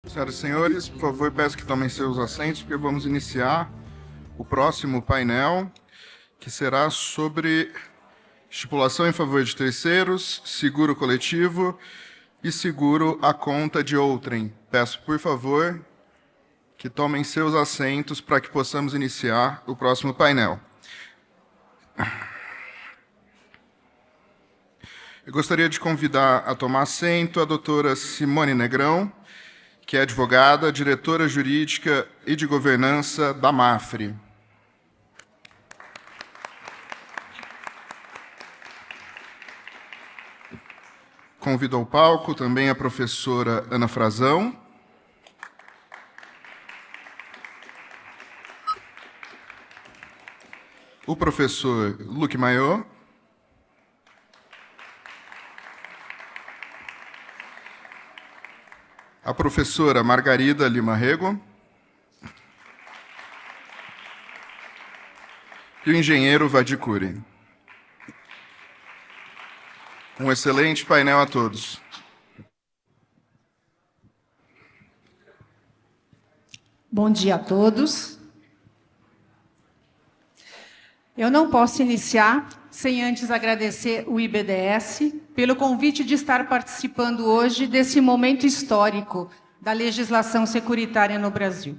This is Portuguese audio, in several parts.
Senhoras e senhores, por favor, peço que tomem seus assentos, porque vamos iniciar o próximo painel, que será sobre estipulação em favor de terceiros, seguro coletivo e seguro à conta de outrem. Peço, por favor, que tomem seus assentos para que possamos iniciar o próximo painel. Eu gostaria de convidar a tomar assento a doutora Simone Negrão, que é advogada, diretora jurídica e de governança da MAFRE. Convido ao palco também a professora Ana Frazão. O professor Luque Maior. A professora Margarida Lima Rego. E o engenheiro Vadir Cury. Um excelente painel a todos. Bom dia a todos. Eu não posso iniciar sem antes agradecer o IBDS pelo convite de estar participando hoje desse momento histórico da legislação securitária no Brasil.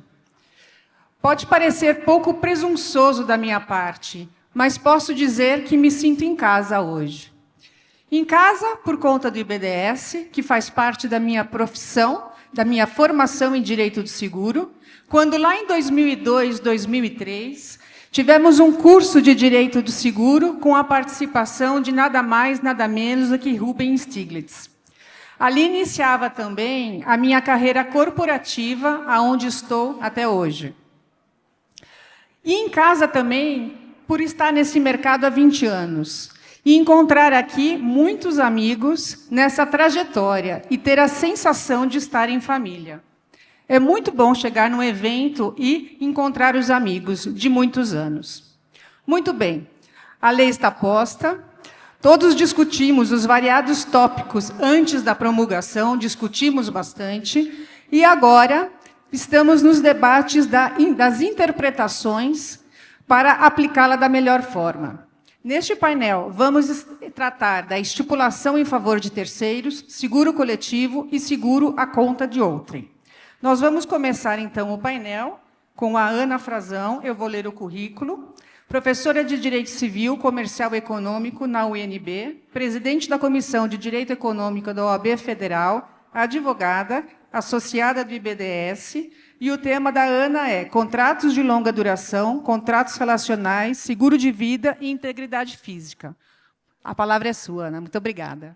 Pode parecer pouco presunçoso da minha parte, mas posso dizer que me sinto em casa hoje. Em casa, por conta do IBDS, que faz parte da minha profissão, da minha formação em Direito do Seguro, quando lá em 2002, 2003, tivemos um curso de Direito do Seguro com a participação de nada mais, nada menos do que Rubem Stiglitz. Ali iniciava também a minha carreira corporativa, aonde estou até hoje. E em casa também, por estar nesse mercado há 20 anos. E encontrar aqui muitos amigos nessa trajetória e ter a sensação de estar em família. É muito bom chegar num evento e encontrar os amigos de muitos anos. Muito bem, a lei está posta, todos discutimos os variados tópicos antes da promulgação, discutimos bastante, e agora estamos nos debates das interpretações para aplicá-la da melhor forma. Neste painel, vamos tratar da estipulação em favor de terceiros, seguro coletivo e seguro à conta de outrem. Nós vamos começar, então, o painel com a Ana Frazão, eu vou ler o currículo, professora de Direito Civil, Comercial e Econômico na UNB, presidente da Comissão de Direito Econômico da OAB Federal, advogada, associada do IBDS, e o tema da Ana é contratos de longa duração, contratos relacionais, seguro de vida e integridade física. A palavra é sua, Ana. Muito obrigada.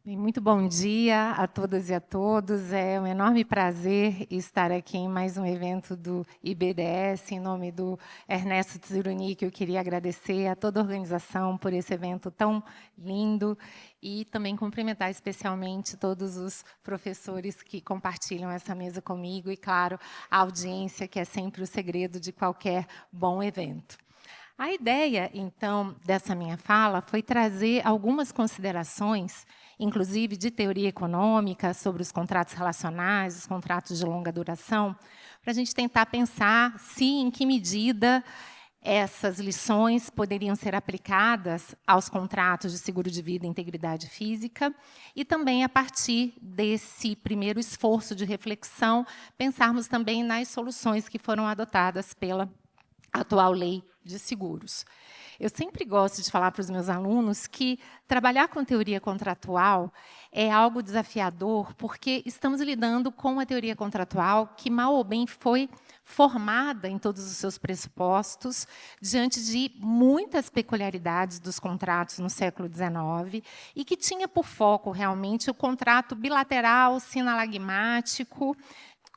Muito bom dia a todas e a todos. É um enorme prazer estar aqui em mais um evento do IBDS. Em nome do Ernesto Tzirunic, eu queria agradecer a toda a organização por esse evento tão lindo e também cumprimentar especialmente todos os professores que compartilham essa mesa comigo e, claro, a audiência, que é sempre o segredo de qualquer bom evento. A ideia, então, dessa minha fala foi trazer algumas considerações, inclusive de teoria econômica, sobre os contratos relacionais, os contratos de longa duração, para a gente tentar pensar se, em que medida, essas lições poderiam ser aplicadas aos contratos de seguro de vida e integridade física, e também, a partir desse primeiro esforço de reflexão, pensarmos também nas soluções que foram adotadas pela atual lei de seguros. Eu sempre gosto de falar para os meus alunos que trabalhar com teoria contratual é algo desafiador, porque estamos lidando com uma teoria contratual que, mal ou bem, foi formada em todos os seus pressupostos, diante de muitas peculiaridades dos contratos no século XIX, e que tinha por foco, realmente, o contrato bilateral, sinalagmático,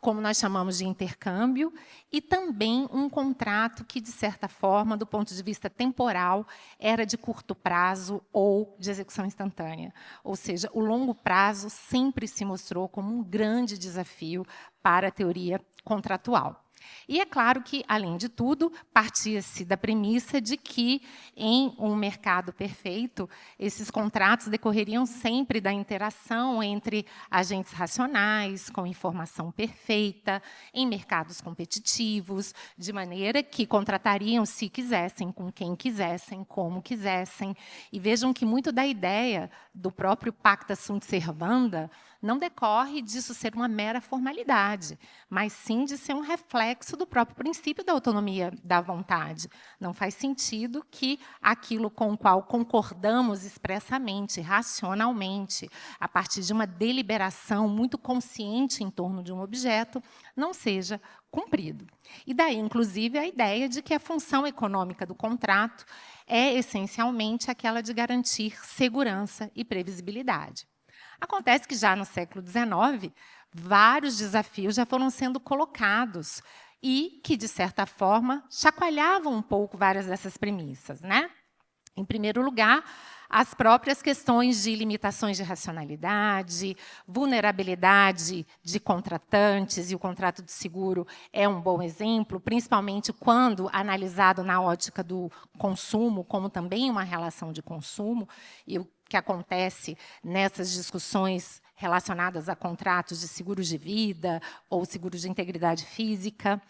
como nós chamamos de intercâmbio, e também um contrato que, de certa forma, do ponto de vista temporal, era de curto prazo ou de execução instantânea. Ou seja, o longo prazo sempre se mostrou como um grande desafio para a teoria contratual. E é claro que, além de tudo, partia-se da premissa de que, em um mercado perfeito, esses contratos decorreriam sempre da interação entre agentes racionais, com informação perfeita, em mercados competitivos, de maneira que contratariam se quisessem, com quem quisessem, como quisessem. E vejam que muito da ideia do próprio Pacta Sunt Servanda não decorre disso ser uma mera formalidade, mas sim de ser um reflexo do próprio princípio da autonomia da vontade. Não faz sentido que aquilo com o qual concordamos expressamente, racionalmente, a partir de uma deliberação muito consciente em torno de um objeto, não seja cumprido. E daí, inclusive, a ideia de que a função econômica do contrato é, essencialmente, aquela de garantir segurança e previsibilidade. Acontece que, já no século XIX, vários desafios já foram sendo colocados e que, de certa forma, chacoalhavam um pouco várias dessas premissas, né? Em primeiro lugar, as próprias questões de limitações de racionalidade, vulnerabilidade de contratantes, e o contrato de seguro é um bom exemplo, principalmente quando analisado na ótica do consumo, como também uma relação de consumo, e o que acontece nessas discussões relacionadas a contratos de seguros de vida ou seguros de integridade física.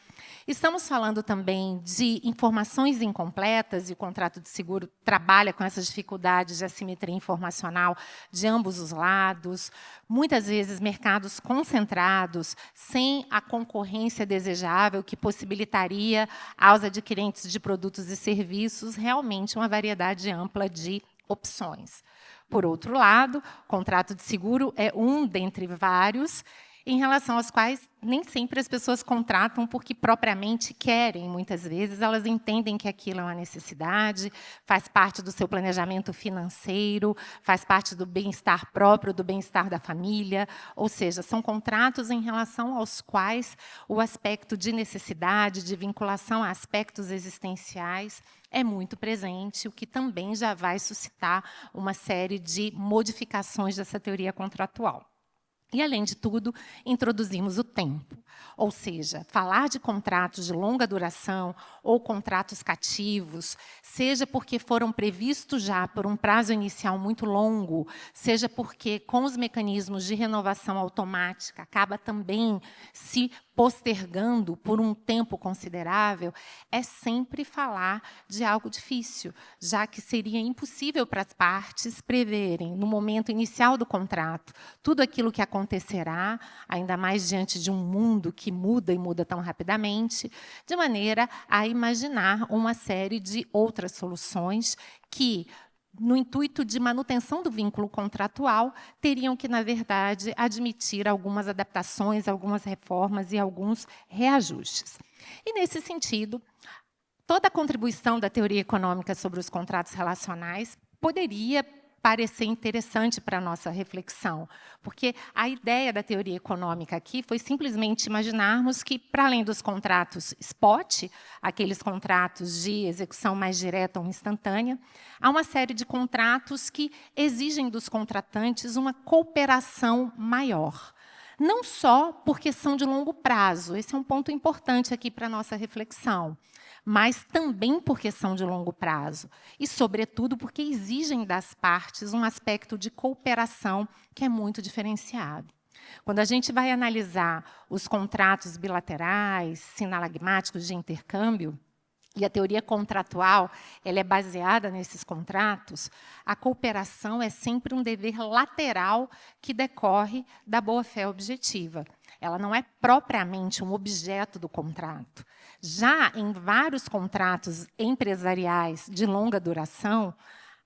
Estamos falando também de informações incompletas, e o contrato de seguro trabalha com essas dificuldades de assimetria informacional de ambos os lados. Muitas vezes, mercados concentrados, sem a concorrência desejável, que possibilitaria aos adquirentes de produtos e serviços realmente uma variedade ampla de opções. Por outro lado, o contrato de seguro é um dentre vários, em relação aos quais nem sempre as pessoas contratam porque propriamente querem. Muitas vezes elas entendem que aquilo é uma necessidade, faz parte do seu planejamento financeiro, faz parte do bem-estar próprio, do bem-estar da família. Ou seja, são contratos em relação aos quais o aspecto de necessidade, de vinculação a aspectos existenciais, é muito presente, o que também já vai suscitar uma série de modificações dessa teoria contratual. E, além de tudo, introduzimos o tempo. Ou seja, falar de contratos de longa duração ou contratos cativos, seja porque foram previstos já por um prazo inicial muito longo, seja porque, com os mecanismos de renovação automática, acaba também se postergando por um tempo considerável, é sempre falar de algo difícil, já que seria impossível para as partes preverem, no momento inicial do contrato, tudo aquilo que acontecerá, ainda mais diante de um mundo que muda e muda tão rapidamente, de maneira a imaginar uma série de outras soluções que, no intuito de manutenção do vínculo contratual, teriam que, na verdade, admitir algumas adaptações, algumas reformas e alguns reajustes. E, nesse sentido, toda a contribuição da teoria econômica sobre os contratos relacionais poderia parecer interessante para a nossa reflexão, porque a ideia da teoria econômica aqui foi simplesmente imaginarmos que, para além dos contratos spot, aqueles contratos de execução mais direta ou instantânea, há uma série de contratos que exigem dos contratantes uma cooperação maior. Não só porque são de longo prazo, esse é um ponto importante aqui para a nossa reflexão, mas também porque são de longo prazo e, sobretudo, porque exigem das partes um aspecto de cooperação que é muito diferenciado. Quando a gente vai analisar os contratos bilaterais, sinalagmáticos de intercâmbio, e a teoria contratual ela é baseada nesses contratos, a cooperação é sempre um dever lateral que decorre da boa-fé objetiva. Ela não é propriamente um objeto do contrato. Já em vários contratos empresariais de longa duração,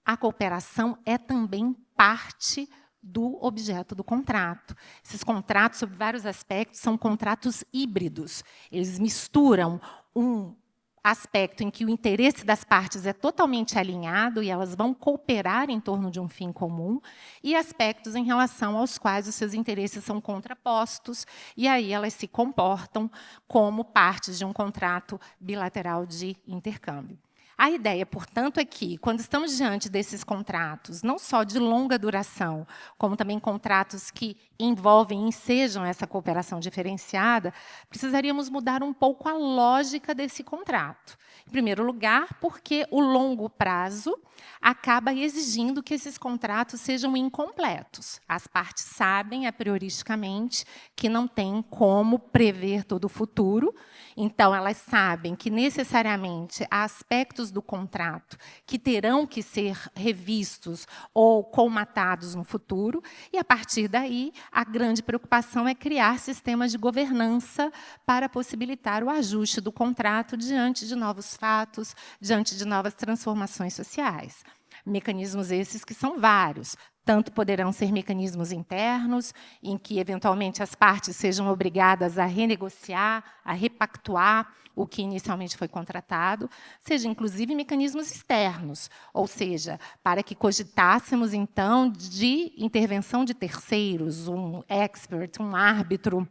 a cooperação é também parte do objeto do contrato. Esses contratos, sob vários aspectos, são contratos híbridos. Eles misturam um aspecto em que o interesse das partes é totalmente alinhado e elas vão cooperar em torno de um fim comum, e aspectos em relação aos quais os seus interesses são contrapostos, e aí elas se comportam como partes de um contrato bilateral de intercâmbio. A ideia, portanto, é que, quando estamos diante desses contratos, não só de longa duração, como também contratos que envolvem e ensejam essa cooperação diferenciada, precisaríamos mudar um pouco a lógica desse contrato. Em primeiro lugar, porque o longo prazo acaba exigindo que esses contratos sejam incompletos. As partes sabem, a prioristicamente, que não tem como prever todo o futuro, então elas sabem que, necessariamente, há aspectos do contrato que terão que ser revistos ou colmatados no futuro, e, a partir daí, a grande preocupação é criar sistemas de governança para possibilitar o ajuste do contrato diante de novos fatos, diante de novas transformações sociais. Mecanismos esses que são vários. Tanto poderão ser mecanismos internos, em que, eventualmente, as partes sejam obrigadas a renegociar, a repactuar o que inicialmente foi contratado, seja, inclusive, mecanismos externos, ou seja, para que cogitássemos, então, de intervenção de terceiros, um expert, um árbitro,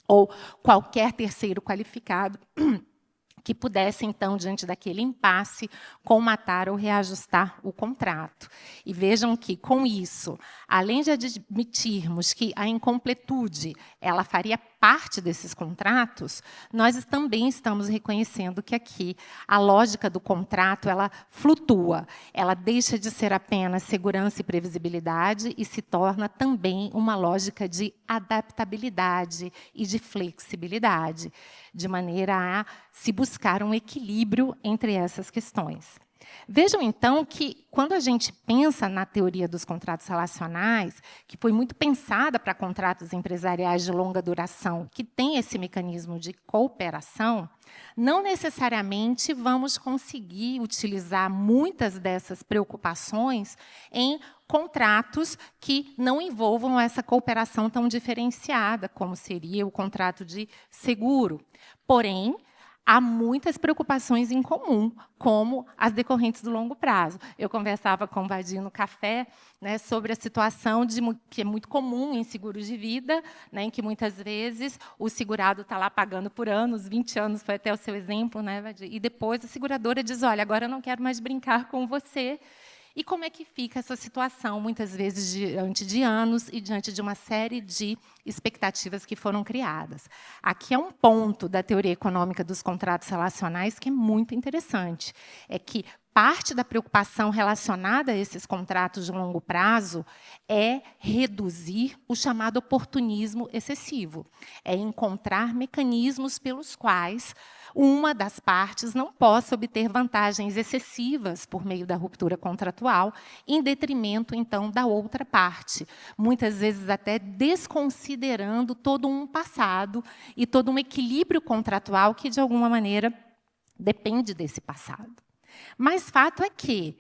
ou qualquer terceiro qualificado, que pudesse, então, diante daquele impasse, colmatar ou reajustar o contrato. E vejam que, com isso, além de admitirmos que a incompletude ela faria parte desses contratos, nós também estamos reconhecendo que aqui a lógica do contrato ela flutua, ela deixa de ser apenas segurança e previsibilidade e se torna também uma lógica de adaptabilidade e de flexibilidade, de maneira a se buscar um equilíbrio entre essas questões. Vejam, então, que, quando a gente pensa na teoria dos contratos relacionais, que foi muito pensada para contratos empresariais de longa duração, que tem esse mecanismo de cooperação, não necessariamente vamos conseguir utilizar muitas dessas preocupações em contratos que não envolvam essa cooperação tão diferenciada, como seria o contrato de seguro. Porém, há muitas preocupações em comum, como as decorrentes do longo prazo. Eu conversava com o Vadir no café, né, sobre a situação que é muito comum em seguros de vida, né, em que, muitas vezes, o segurado está lá pagando por anos, 20 anos, foi até o seu exemplo, né, Vadir? E depois a seguradora diz, olha, agora eu não quero mais brincar com você. E como é que fica essa situação, muitas vezes, diante de anos e diante de uma série de expectativas que foram criadas? Aqui é um ponto da teoria econômica dos contratos relacionais que é muito interessante. É que parte da preocupação relacionada a esses contratos de longo prazo é reduzir o chamado oportunismo excessivo. É encontrar mecanismos pelos quais uma das partes não possa obter vantagens excessivas por meio da ruptura contratual, em detrimento, então, da outra parte, muitas vezes até desconsiderando todo um passado e todo um equilíbrio contratual que, de alguma maneira, depende desse passado. Mas fato é que,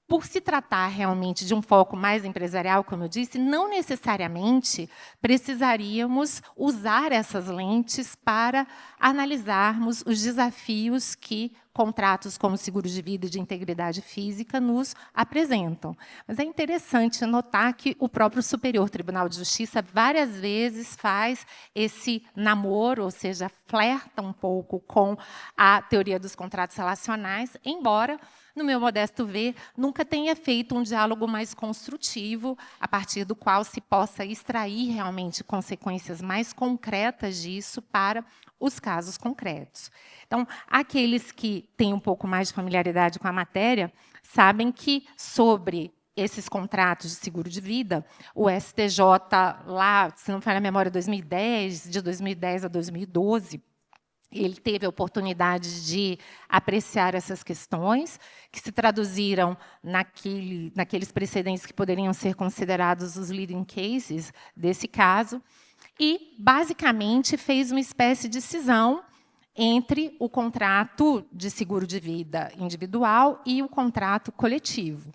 por se tratar realmente de um foco mais empresarial, como eu disse, não necessariamente precisaríamos usar essas lentes para analisarmos os desafios que contratos como seguros de vida e de integridade física nos apresentam. Mas é interessante notar que o próprio Superior Tribunal de Justiça várias vezes faz esse namoro, ou seja, flerta um pouco com a teoria dos contratos relacionais, embora, no meu modesto ver, nunca tenha feito um diálogo mais construtivo, a partir do qual se possa extrair realmente consequências mais concretas disso para os casos concretos. Então, aqueles que têm um pouco mais de familiaridade com a matéria sabem que, sobre esses contratos de seguro de vida, o STJ, lá, se não me falha a memória, 2010, de 2010 a 2012, ele teve a oportunidade de apreciar essas questões, que se traduziram naqueles precedentes que poderiam ser considerados os leading cases desse caso, e, basicamente, fez uma espécie de cisão entre o contrato de seguro de vida individual e o contrato coletivo.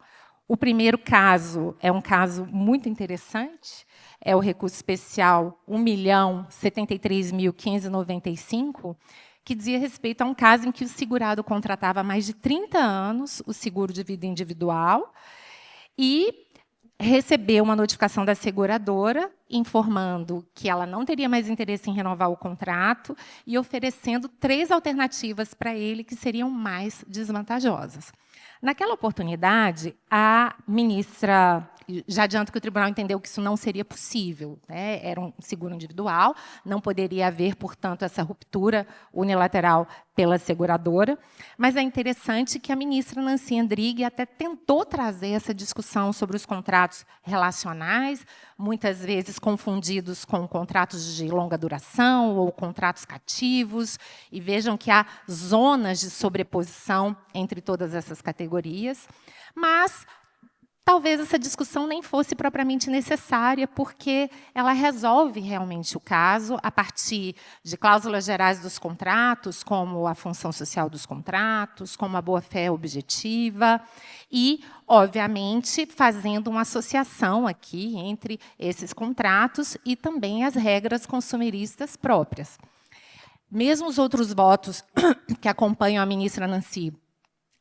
O primeiro caso é um caso muito interessante, é o recurso especial 1.073.595, que dizia respeito a um caso em que o segurado contratava há mais de 30 anos o seguro de vida individual e recebeu uma notificação da seguradora informando que ela não teria mais interesse em renovar o contrato e oferecendo 3 alternativas para ele que seriam mais desvantajosas. Naquela oportunidade, a ministra, já adianto que o tribunal entendeu que isso não seria possível, né? Era um seguro individual, não poderia haver, portanto, essa ruptura unilateral pela seguradora, mas é interessante que a ministra Nancy Andrighi até tentou trazer essa discussão sobre os contratos relacionais, muitas vezes confundidos com contratos de longa duração ou contratos cativos, e vejam que há zonas de sobreposição entre todas essas categorias, mas talvez essa discussão nem fosse propriamente necessária, porque ela resolve realmente o caso a partir de cláusulas gerais dos contratos, como a função social dos contratos, como a boa-fé objetiva, e, obviamente, fazendo uma associação aqui entre esses contratos e também as regras consumeristas próprias. Mesmo os outros votos que acompanham a ministra Nancy,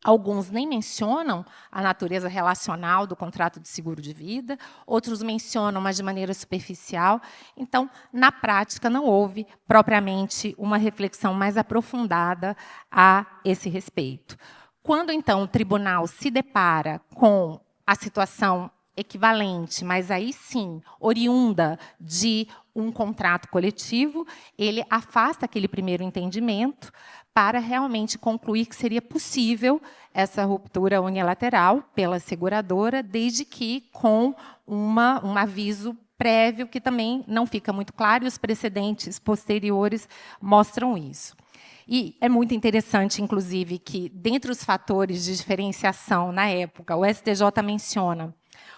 alguns nem mencionam a natureza relacional do contrato de seguro de vida, outros mencionam, mas de maneira superficial. Então, na prática, não houve propriamente uma reflexão mais aprofundada a esse respeito. Quando, então, o tribunal se depara com a situação equivalente, mas aí sim, oriunda de um contrato coletivo, ele afasta aquele primeiro entendimento para realmente concluir que seria possível essa ruptura unilateral pela seguradora, desde que com um aviso prévio, que também não fica muito claro, e os precedentes posteriores mostram isso. E é muito interessante, inclusive, que, dentre os fatores de diferenciação na época, o STJ menciona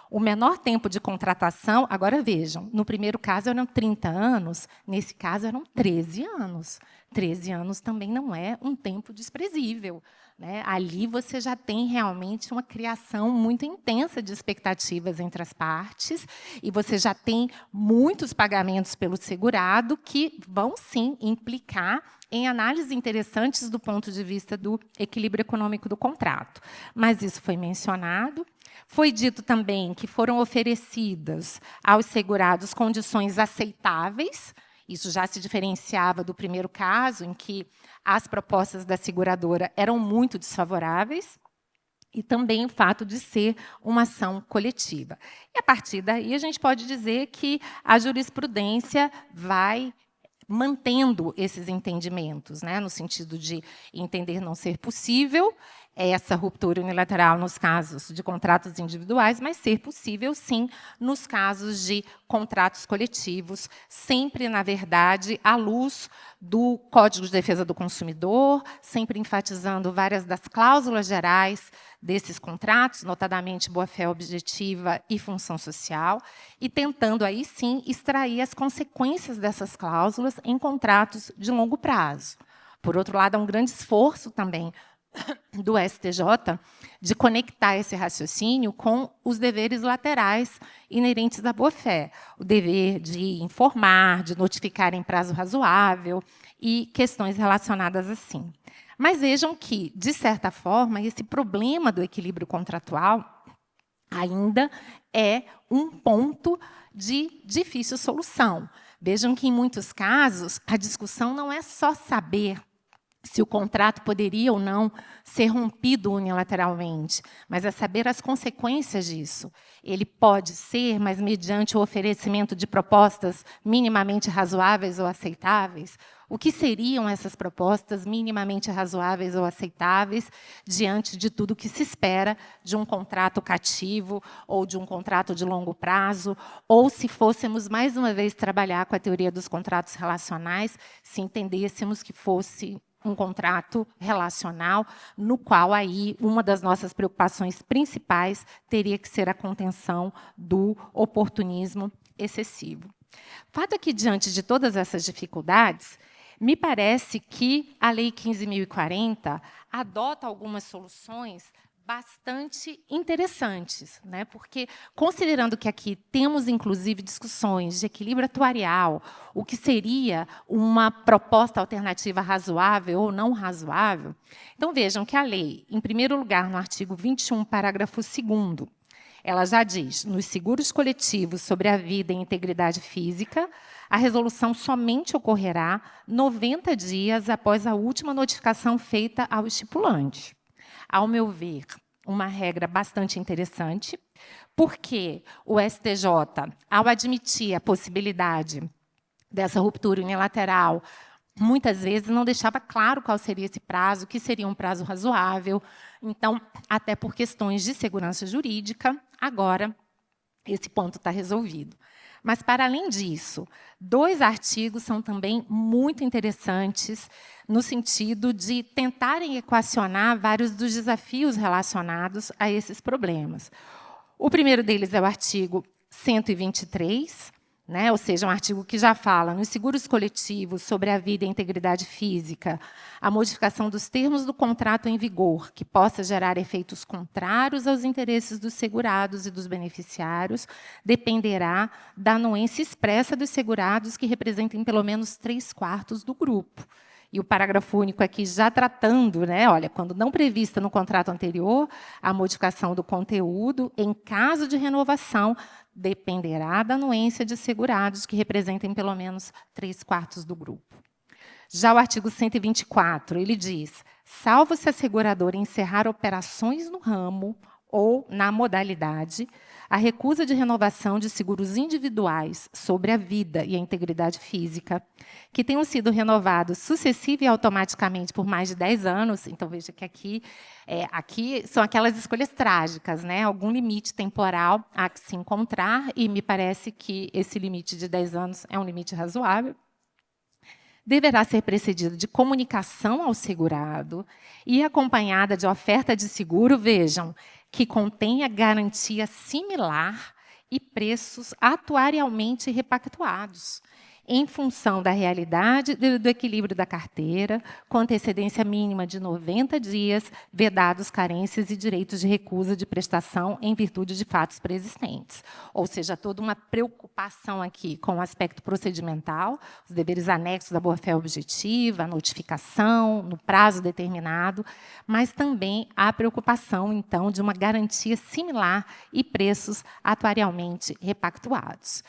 o menor tempo de contratação. Agora, vejam, no primeiro caso eram 30 anos, nesse caso eram 13 anos. 13 anos também não é um tempo desprezível, né? Ali você já tem realmente uma criação muito intensa de expectativas entre as partes, e você já tem muitos pagamentos pelo segurado que vão, sim, implicar em análises interessantes do ponto de vista do equilíbrio econômico do contrato. Mas isso foi mencionado. Foi dito também que foram oferecidas aos segurados condições aceitáveis. Isso já se diferenciava do primeiro caso, em que as propostas da seguradora eram muito desfavoráveis, e também o fato de ser uma ação coletiva. E, a partir daí, a gente pode dizer que a jurisprudência vai mantendo esses entendimentos, né, no sentido de entender não ser possível essa ruptura unilateral nos casos de contratos individuais, mas ser possível, sim, nos casos de contratos coletivos, sempre, na verdade, à luz do Código de Defesa do Consumidor, sempre enfatizando várias das cláusulas gerais desses contratos, notadamente boa-fé objetiva e função social, e tentando, aí sim, extrair as consequências dessas cláusulas em contratos de longo prazo. Por outro lado, há um grande esforço também do STJ de conectar esse raciocínio com os deveres laterais inerentes à boa-fé, o dever de informar, de notificar em prazo razoável e questões relacionadas assim. Mas vejam que, de certa forma, esse problema do equilíbrio contratual ainda é um ponto de difícil solução. Vejam que, em muitos casos, a discussão não é só saber se o contrato poderia ou não ser rompido unilateralmente, mas é saber as consequências disso. Ele pode ser, mas mediante o oferecimento de propostas minimamente razoáveis ou aceitáveis. O que seriam essas propostas minimamente razoáveis ou aceitáveis diante de tudo que se espera de um contrato cativo ou de um contrato de longo prazo, ou se fôssemos, mais uma vez, trabalhar com a teoria dos contratos relacionais, se entendêssemos que fosse um contrato relacional, no qual aí uma das nossas preocupações principais teria que ser a contenção do oportunismo excessivo. Fato é que, diante de todas essas dificuldades, me parece que a Lei 15.040 adota algumas soluções bastante interessantes, né? Porque, considerando que aqui temos, inclusive, discussões de equilíbrio atuarial, o que seria uma proposta alternativa razoável ou não razoável, então vejam que a lei, em primeiro lugar, no artigo 21, parágrafo 2º, ela já diz, nos seguros coletivos sobre a vida e integridade física, a resolução somente ocorrerá 90 dias após a última notificação feita ao estipulante. Ao meu ver, uma regra bastante interessante, porque o STJ, ao admitir a possibilidade dessa ruptura unilateral, muitas vezes não deixava claro qual seria esse prazo, que seria um prazo razoável. Então, até por questões de segurança jurídica, agora esse ponto está resolvido. Mas, para além disso, 2 artigos são também muito interessantes no sentido de tentarem equacionar vários dos desafios relacionados a esses problemas. O primeiro deles é o artigo 123, né? Ou seja, um artigo que já fala nos seguros coletivos sobre a vida e a integridade física, a modificação dos termos do contrato em vigor, que possa gerar efeitos contrários aos interesses dos segurados e dos beneficiários, dependerá da anuência expressa dos segurados, que representem pelo menos 3/4 do grupo. E o parágrafo único aqui já tratando, né, olha, quando não prevista no contrato anterior, a modificação do conteúdo, em caso de renovação, dependerá da anuência de segurados que representem pelo menos 3/4 do grupo. Já o artigo 124, ele diz, salvo se a seguradora encerrar operações no ramo ou na modalidade, a recusa de renovação de seguros individuais sobre a vida e a integridade física, que tenham sido renovados sucessiva e automaticamente por mais de 10 anos, então veja que aqui são aquelas escolhas trágicas, né? Algum limite temporal a que se encontrar, e me parece que esse limite de 10 anos é um limite razoável, deverá ser precedida de comunicação ao segurado e acompanhada de oferta de seguro, vejam, que contenha garantia similar e preços atuarialmente repactuados, em função da realidade do equilíbrio da carteira, com antecedência mínima de 90 dias, vedados carências e direitos de recusa de prestação em virtude de fatos preexistentes. Ou seja, toda uma preocupação aqui com o aspecto procedimental, os deveres anexos da boa-fé objetiva, a notificação, no prazo determinado, mas também a preocupação, então, de uma garantia similar e preços atuarialmente repactuados.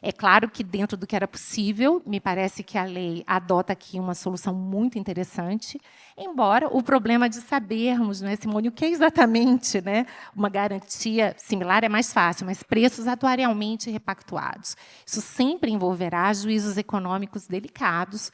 É claro que, dentro do que era possível, me parece que a lei adota aqui uma solução muito interessante, embora o problema de sabermos, né, Simone, o que é exatamente, né, uma garantia similar é mais fácil, mas preços atuarialmente repactuados. Isso sempre envolverá juízos econômicos delicados,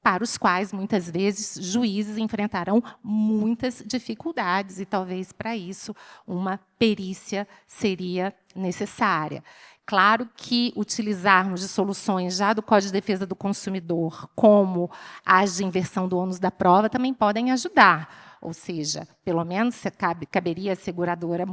para os quais, muitas vezes, juízes enfrentarão muitas dificuldades, e talvez, para isso, uma perícia seria necessária. Claro que utilizarmos de soluções já do Código de Defesa do Consumidor, como as de inversão do ônus da prova, também podem ajudar. Ou seja, pelo menos caberia à seguradora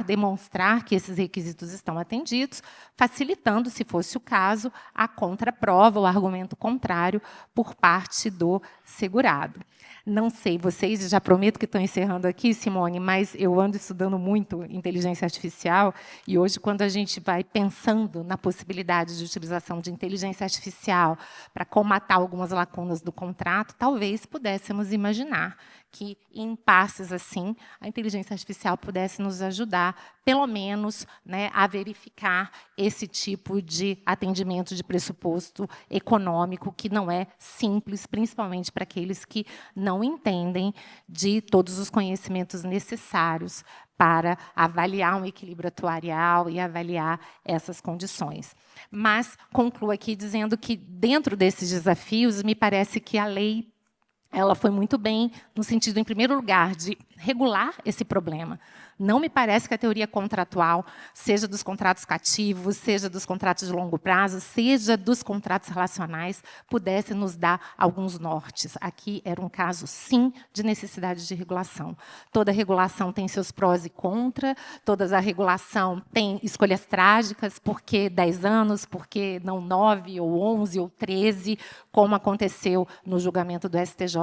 demonstrar que esses requisitos estão atendidos, facilitando, se fosse o caso, a contraprova, o argumento contrário, por parte do segurado. Não sei, vocês, já prometo que estou encerrando aqui, Simone, mas eu ando estudando muito inteligência artificial, e hoje, quando a gente vai pensando na possibilidade de utilização de inteligência artificial para comatar algumas lacunas do contrato, talvez pudéssemos imaginar que, em impasses assim, a inteligência artificial pudesse nos ajudar, pelo menos, né, a verificar esse tipo de atendimento de pressuposto econômico, que não é simples, principalmente para aqueles que não entendem de todos os conhecimentos necessários para avaliar um equilíbrio atuarial e avaliar essas condições. Mas concluo aqui dizendo que, dentro desses desafios, me parece que a lei ela foi muito bem no sentido, em primeiro lugar, de regular esse problema. Não me parece que a teoria contratual, seja dos contratos cativos, seja dos contratos de longo prazo, seja dos contratos relacionais, pudesse nos dar alguns nortes. Aqui era um caso, sim, de necessidade de regulação. Toda regulação tem seus prós e contras, toda a regulação tem escolhas trágicas, por que 10 anos, por que não 9, ou 11, ou 13, como aconteceu no julgamento do STJ,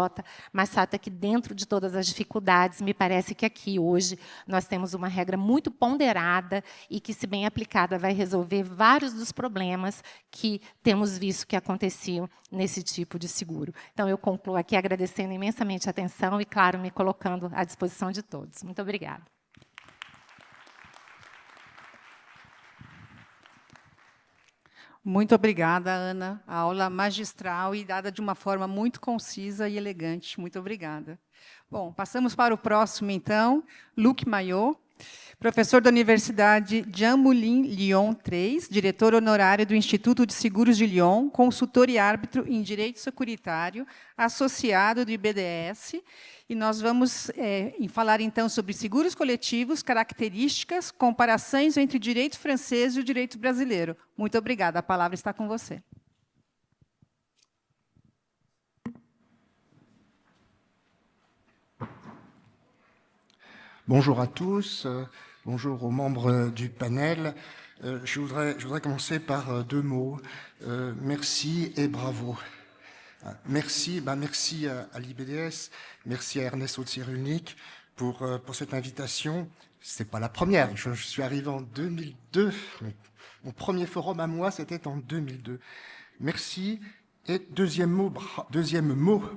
mas fato é que, dentro de todas as dificuldades, me parece que aqui, hoje, nós temos uma regra muito ponderada e que, se bem aplicada, vai resolver vários dos problemas que temos visto que aconteciam nesse tipo de seguro. Então, eu concluo aqui agradecendo imensamente a atenção e, claro, me colocando à disposição de todos. Muito obrigada. Muito obrigada, Ana. A aula magistral e dada de uma forma muito concisa e elegante. Muito obrigada. Bom, passamos para o próximo, então. Luc Maillot, professor da Universidade Jean Moulin Lyon 3, diretor honorário do Instituto de Seguros de Lyon, consultor e árbitro em direito securitário, associado do IBDS. E nós vamos falar, então, sobre seguros coletivos, características, comparações entre o direito francês e o direito brasileiro. Muito obrigada. A palavra está com você. Bonjour à tous, bonjour aux membres du panel. Je voudrais commencer par deux mots, merci et bravo. Merci à l'IBDS, merci à Ernesto Cyrulnik pour cette invitation. C'est pas la première, je suis arrivé en 2002, mon premier forum à moi c'était en 2002. Merci, et deuxième mot,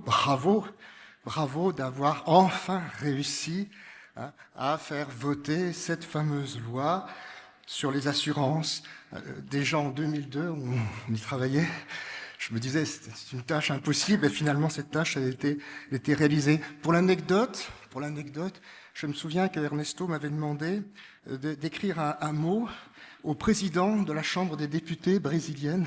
bravo, bravo d'avoir enfin réussi à faire voter cette fameuse loi sur les assurances. Déjà en 2002, on y travaillait. Je me disais, c'est une tâche impossible, et finalement, cette tâche a été réalisée. Pour l'anecdote, je me souviens qu'Ernesto m'avait demandé d'écrire un mot au président de la Chambre des députés brésilienne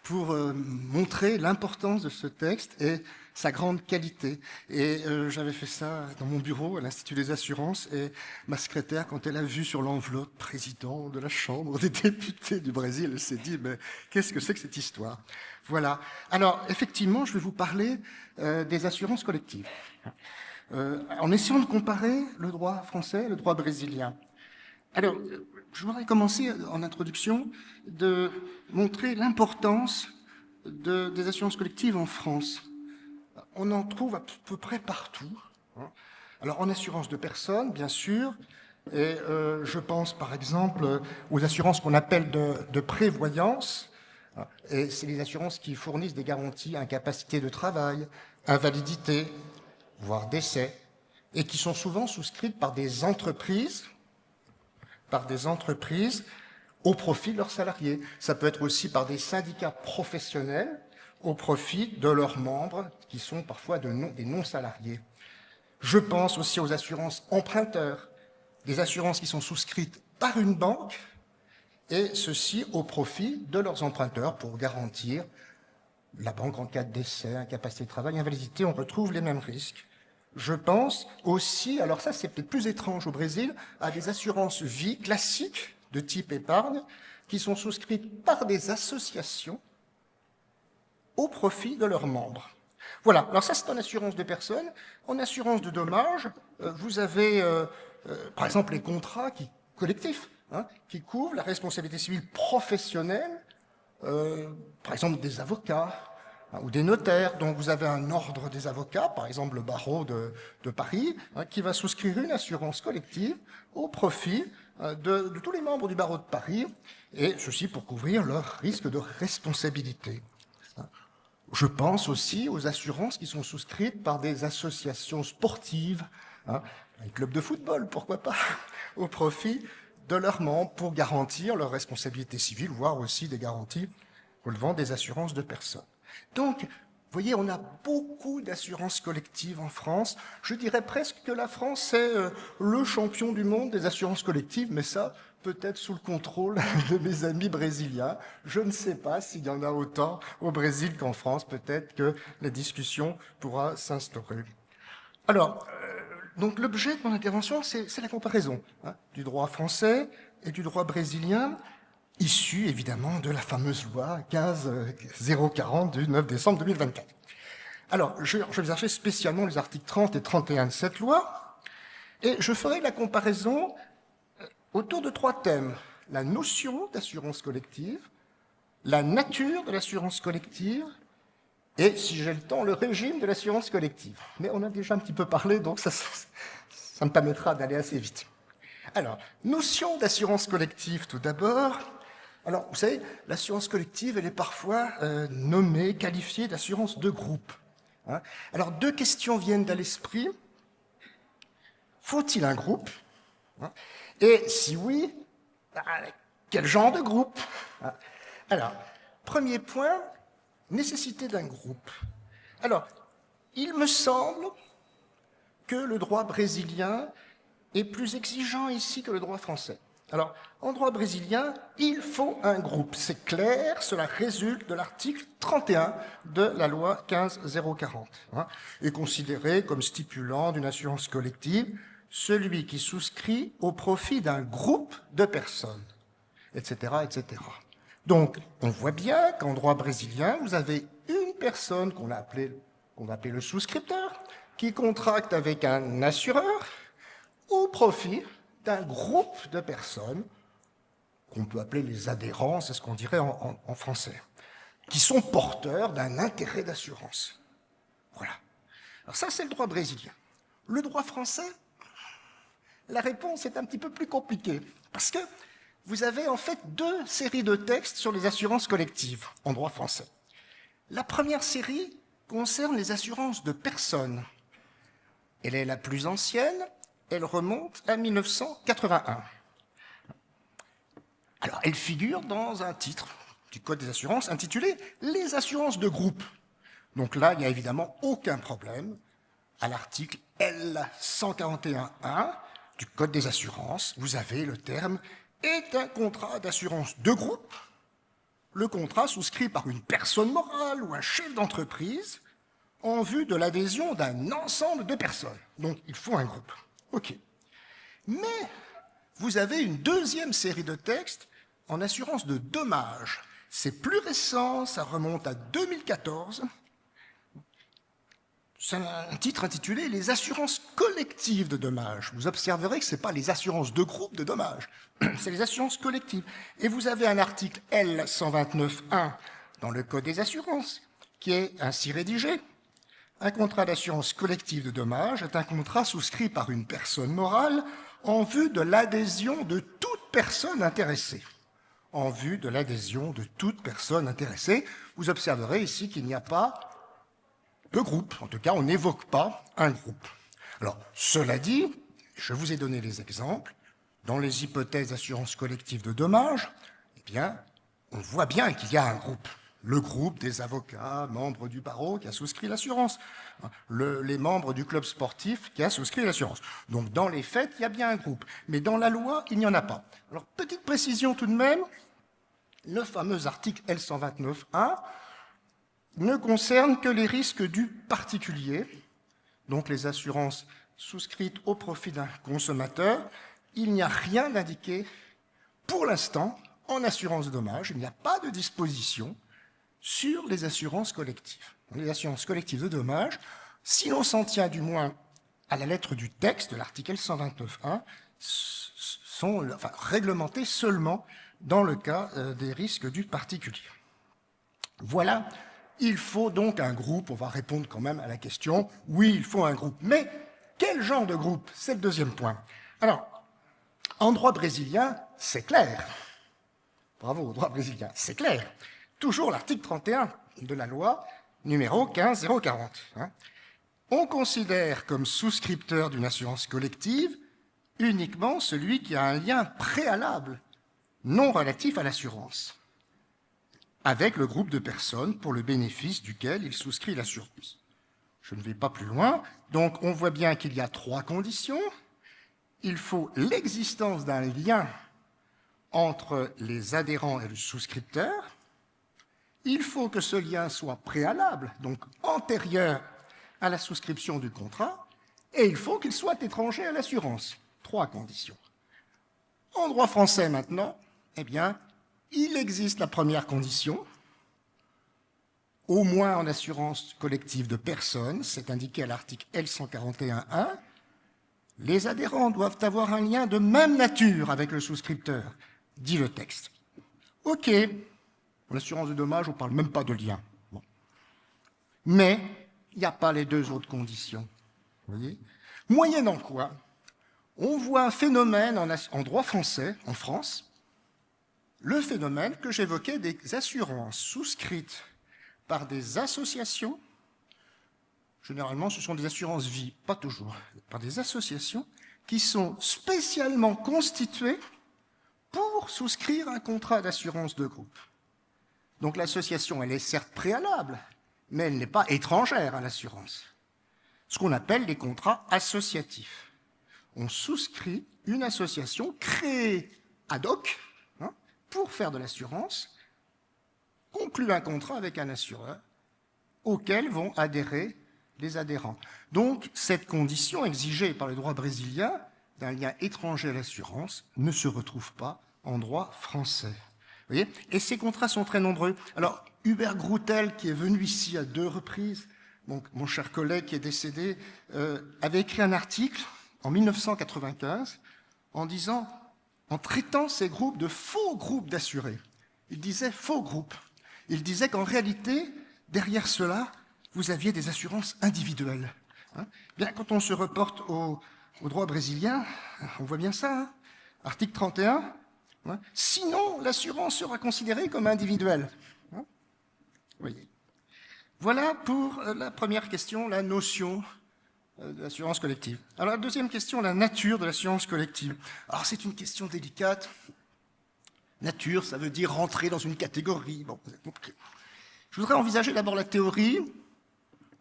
pour montrer l'importance de ce texte et sa grande qualité. Et j'avais fait ça dans mon bureau à l'Institut des assurances, et ma secrétaire, quand elle a vu sur l'enveloppe président de la Chambre des députés du Brésil, elle s'est dit, mais qu'est-ce que c'est que cette histoire? Voilà. Alors, effectivement, je vais vous parler des assurances collectives, en essayant de comparer le droit français et le droit brésilien. Alors, je voudrais commencer en introduction de montrer l'importance des assurances collectives en France. On en trouve à peu près partout. Alors, en assurance de personnes, bien sûr, et je pense par exemple aux assurances qu'on appelle de prévoyance, et c'est les assurances qui fournissent des garanties incapacité de travail, invalidité, voire décès, et qui sont souvent souscrites par des entreprises au profit de leurs salariés. Ça peut être aussi par des syndicats professionnels au profit de leurs membres, qui sont parfois des non-salariés. Je pense aussi aux assurances emprunteurs, des assurances qui sont souscrites par une banque, et ceci au profit de leurs emprunteurs pour garantir la banque en cas de décès, incapacité de travail, invalidité, on retrouve les mêmes risques. Je pense aussi, alors ça c'est peut-être plus étrange au Brésil, à des assurances vie classiques de type épargne qui sont souscrites par des associations au profit de leurs membres. Voilà, alors ça c'est en assurance de personnes. En assurance de dommages, vous avez par exemple les contrats collectifs qui couvrent la responsabilité civile professionnelle, par exemple des avocats ou des notaires. Donc vous avez un ordre des avocats, par exemple le barreau de Paris, qui va souscrire une assurance collective au profit de tous les membres du barreau de Paris, et ceci pour couvrir leur risque de responsabilité. Je pense aussi aux assurances qui sont souscrites par des associations sportives, un club de football, pourquoi pas, au profit de leurs membres pour garantir leur responsabilité civile, voire aussi des garanties relevant des assurances de personnes. Donc, vous voyez, on a beaucoup d'assurances collectives en France. Je dirais presque que la France est le champion du monde des assurances collectives, mais ça, peut-être sous le contrôle de mes amis brésiliens. Je ne sais pas s'il y en a autant au Brésil qu'en France. Peut-être que la discussion pourra s'instaurer. Alors, donc l'objet de mon intervention, c'est la comparaison du droit français et du droit brésilien, issu évidemment de la fameuse loi 15-040 du 9 décembre 2024. Alors, je vais chercher spécialement les articles 30 et 31 de cette loi, et je ferai la comparaison autour de trois thèmes: la notion d'assurance collective, la nature de l'assurance collective, et, si j'ai le temps, le régime de l'assurance collective. Mais on a déjà un petit peu parlé, donc ça me permettra d'aller assez vite. Alors, notion d'assurance collective tout d'abord. Alors, vous savez, l'assurance collective, elle est parfois nommée, qualifiée d'assurance de groupe. Alors, deux questions viennent à l'esprit. Faut-il un groupe? Et si oui, quel genre de groupe? Alors, premier point, nécessité d'un groupe. Alors, il me semble que le droit brésilien est plus exigeant ici que le droit français. Alors, en droit brésilien, il faut un groupe. C'est clair, cela résulte de l'article 31 de la loi 15.040, et considéré comme stipulant d'une assurance collective celui qui souscrit au profit d'un groupe de personnes, etc., etc. Donc, on voit bien qu'en droit brésilien, vous avez une personne qu'on va appeler le souscripteur, qui contracte avec un assureur au profit d'un groupe de personnes qu'on peut appeler les adhérents, c'est ce qu'on dirait en français, qui sont porteurs d'un intérêt d'assurance. Voilà. Alors ça, c'est le droit brésilien. Le droit français, la réponse est un petit peu plus compliquée, parce que vous avez en fait deux séries de textes sur les assurances collectives en droit français. La première série concerne les assurances de personnes. Elle est la plus ancienne, elle remonte à 1981. Alors, elle figure dans un titre du Code des assurances intitulé « Les assurances de groupe ». Donc là, il n'y a évidemment aucun problème. À l'article L141.1 du Code des assurances, vous avez le terme « est un contrat d'assurance de groupe ». Le contrat souscrit par une personne morale ou un chef d'entreprise en vue de l'adhésion d'un ensemble de personnes. Donc, il faut un groupe. OK. Mais vous avez une deuxième série de textes en assurance de dommages. C'est plus récent, ça remonte à 2014. C'est un titre intitulé « Les assurances collectives de dommages ». Vous observerez que ce n'est pas les assurances de groupe de dommages, c'est les assurances collectives. Et vous avez un article L129.1 dans le Code des assurances qui est ainsi rédigé. Un contrat d'assurance collective de dommages est un contrat souscrit par une personne morale en vue de l'adhésion de toute personne intéressée. En vue de l'adhésion de toute personne intéressée, vous observerez ici qu'il n'y a pas de groupe. En tout cas, on n'évoque pas un groupe. Alors, cela dit, je vous ai donné les exemples. Dans les hypothèses d'assurance collective de dommages, eh bien, on voit bien qu'il y a un groupe. Le groupe des avocats, membres du barreau, qui a souscrit l'assurance. Les membres du club sportif qui a souscrit l'assurance. Donc, dans les faits, il y a bien un groupe. Mais dans la loi, il n'y en a pas. Alors, petite précision tout de même, le fameux article L129.1 ne concerne que les risques du particulier, donc les assurances souscrites au profit d'un consommateur. Il n'y a rien d'indiqué, pour l'instant, en assurance dommage. Il n'y a pas de disposition sur les assurances collectives. Les assurances collectives de dommages, si l'on s'en tient du moins à la lettre du texte de l'article 129.1, sont réglementées seulement dans le cas des risques du particulier. Voilà, il faut donc un groupe. On va répondre quand même à la question. Oui, il faut un groupe. Mais quel genre de groupe? C'est le deuxième point. Alors, en droit brésilien, c'est clair. Bravo au droit brésilien, c'est clair. Toujours l'article 31 de la loi numéro 15.040. On considère comme souscripteur d'une assurance collective uniquement celui qui a un lien préalable non relatif à l'assurance avec le groupe de personnes pour le bénéfice duquel il souscrit l'assurance. Je ne vais pas plus loin. Donc, on voit bien qu'il y a trois conditions. Il faut l'existence d'un lien entre les adhérents et le souscripteur. Il faut que ce lien soit préalable, donc antérieur à la souscription du contrat, et il faut qu'il soit étranger à l'assurance. Trois conditions. En droit français maintenant, eh bien, il existe la première condition, au moins en assurance collective de personnes, c'est indiqué à l'article L141.1, les adhérents doivent avoir un lien de même nature avec le souscripteur, dit le texte. OK, en assurance de dommages, on ne parle même pas de lien. Bon. Mais il n'y a pas les deux autres conditions. Vous voyez ? Moyennant quoi, on voit un phénomène en droit français, en France, le phénomène que j'évoquais des assurances souscrites par des associations, généralement ce sont des assurances vie, pas toujours, par des associations qui sont spécialement constituées pour souscrire un contrat d'assurance de groupe. Donc l'association, elle est certes préalable, mais elle n'est pas étrangère à l'assurance. Ce qu'on appelle les contrats associatifs. On souscrit une association créée ad hoc pour faire de l'assurance, conclut un contrat avec un assureur auquel vont adhérer les adhérents. Donc cette condition exigée par le droit brésilien d'un lien étranger à l'assurance ne se retrouve pas en droit français. Vous voyez ? Et ces contrats sont très nombreux. Alors, Hubert Groutel, qui est venu ici à 2 reprises, mon cher collègue qui est décédé, avait écrit un article en 1995 en traitant ces groupes de faux groupes d'assurés. Il disait faux groupes. Il disait qu'en réalité, derrière cela, vous aviez des assurances individuelles. Bien, quand on se reporte au droit brésilien, on voit bien ça. Article 31. Sinon, l'assurance sera considérée comme individuelle. Voyez. Voilà pour la première question, la notion de l'assurance collective. Alors la deuxième question, la nature de l'assurance collective. Alors c'est une question délicate. Nature, ça veut dire rentrer dans une catégorie. Bon, vous avez compris. Je voudrais envisager d'abord la théorie,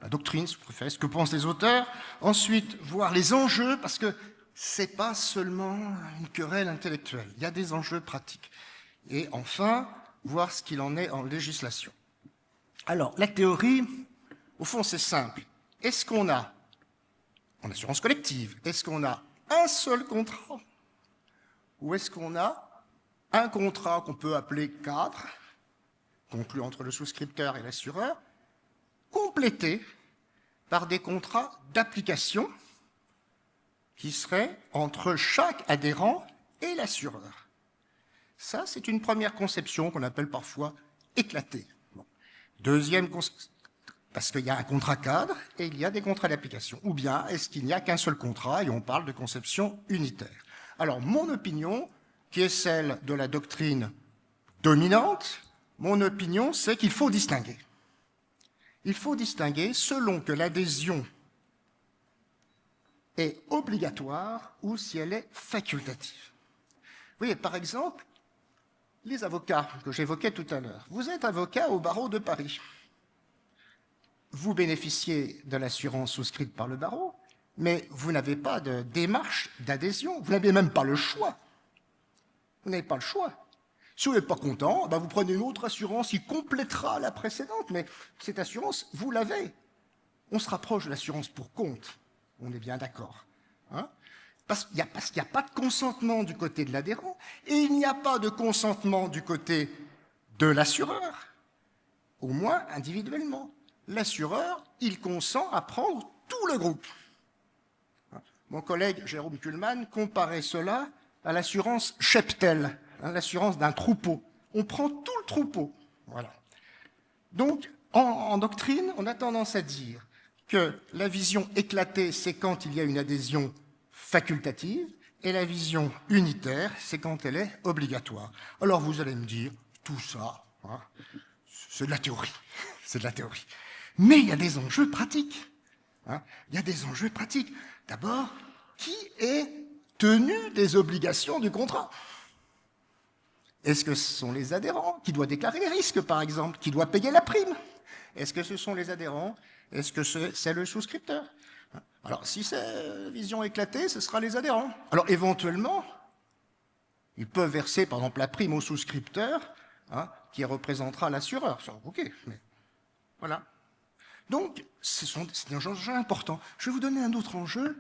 la doctrine, si vous préférez, ce que pensent les auteurs. Ensuite, voir les enjeux, parce que c'est pas seulement une querelle intellectuelle. Il y a des enjeux pratiques. Et enfin, voir ce qu'il en est en législation. Alors, la théorie, au fond, c'est simple. Est-ce qu'on a, en assurance collective, est-ce qu'on a un seul contrat? Ou est-ce qu'on a un contrat qu'on peut appeler cadre, conclu entre le souscripteur et l'assureur, complété par des contrats d'application qui seraient entre chaque adhérent et l'assureur? Ça, c'est une première conception qu'on appelle parfois éclatée. Bon. Deuxième conception, parce qu'il y a un contrat cadre et il y a des contrats d'application. Ou bien, est-ce qu'il n'y a qu'un seul contrat et on parle de conception unitaire? Alors, mon opinion, qui est celle de la doctrine dominante, mon opinion, c'est qu'il faut distinguer. Il faut distinguer selon que l'adhésion est obligatoire ou si elle est facultative. Vous voyez, par exemple, les avocats que j'évoquais tout à l'heure. Vous êtes avocat au barreau de Paris. Vous bénéficiez de l'assurance souscrite par le barreau, mais vous n'avez pas de démarche d'adhésion. Vous n'avez même pas le choix. Vous n'avez pas le choix. Si vous n'êtes pas content, vous prenez une autre assurance qui complétera la précédente, mais cette assurance, vous l'avez. On se rapproche de l'assurance pour compte. On est bien d'accord. Parce qu'il n'y a pas de consentement du côté de l'adhérent et il n'y a pas de consentement du côté de l'assureur, au moins individuellement. L'assureur, il consent à prendre tout le groupe. Mon collègue Jérôme Kuhlmann comparait cela à l'assurance cheptel, l'assurance d'un troupeau. On prend tout le troupeau. Voilà. Donc, en doctrine, on a tendance à dire que la vision éclatée, c'est quand il y a une adhésion facultative, et la vision unitaire, c'est quand elle est obligatoire. Alors vous allez me dire, tout ça, c'est de la théorie, c'est de la théorie. Mais il y a des enjeux pratiques. Il y a des enjeux pratiques. D'abord, qui est tenu des obligations du contrat? Est-ce que ce sont les adhérents qui doivent déclarer les risques, par exemple, qui doivent payer la prime? Est-ce que ce sont les adhérents? Est-ce que c'est le souscripteur? Alors, si c'est vision éclatée, ce sera les adhérents. Alors, éventuellement, ils peuvent verser, par exemple, la prime au souscripteur, qui représentera l'assureur. OK, mais voilà. Donc, c'est un enjeu important. Je vais vous donner un autre enjeu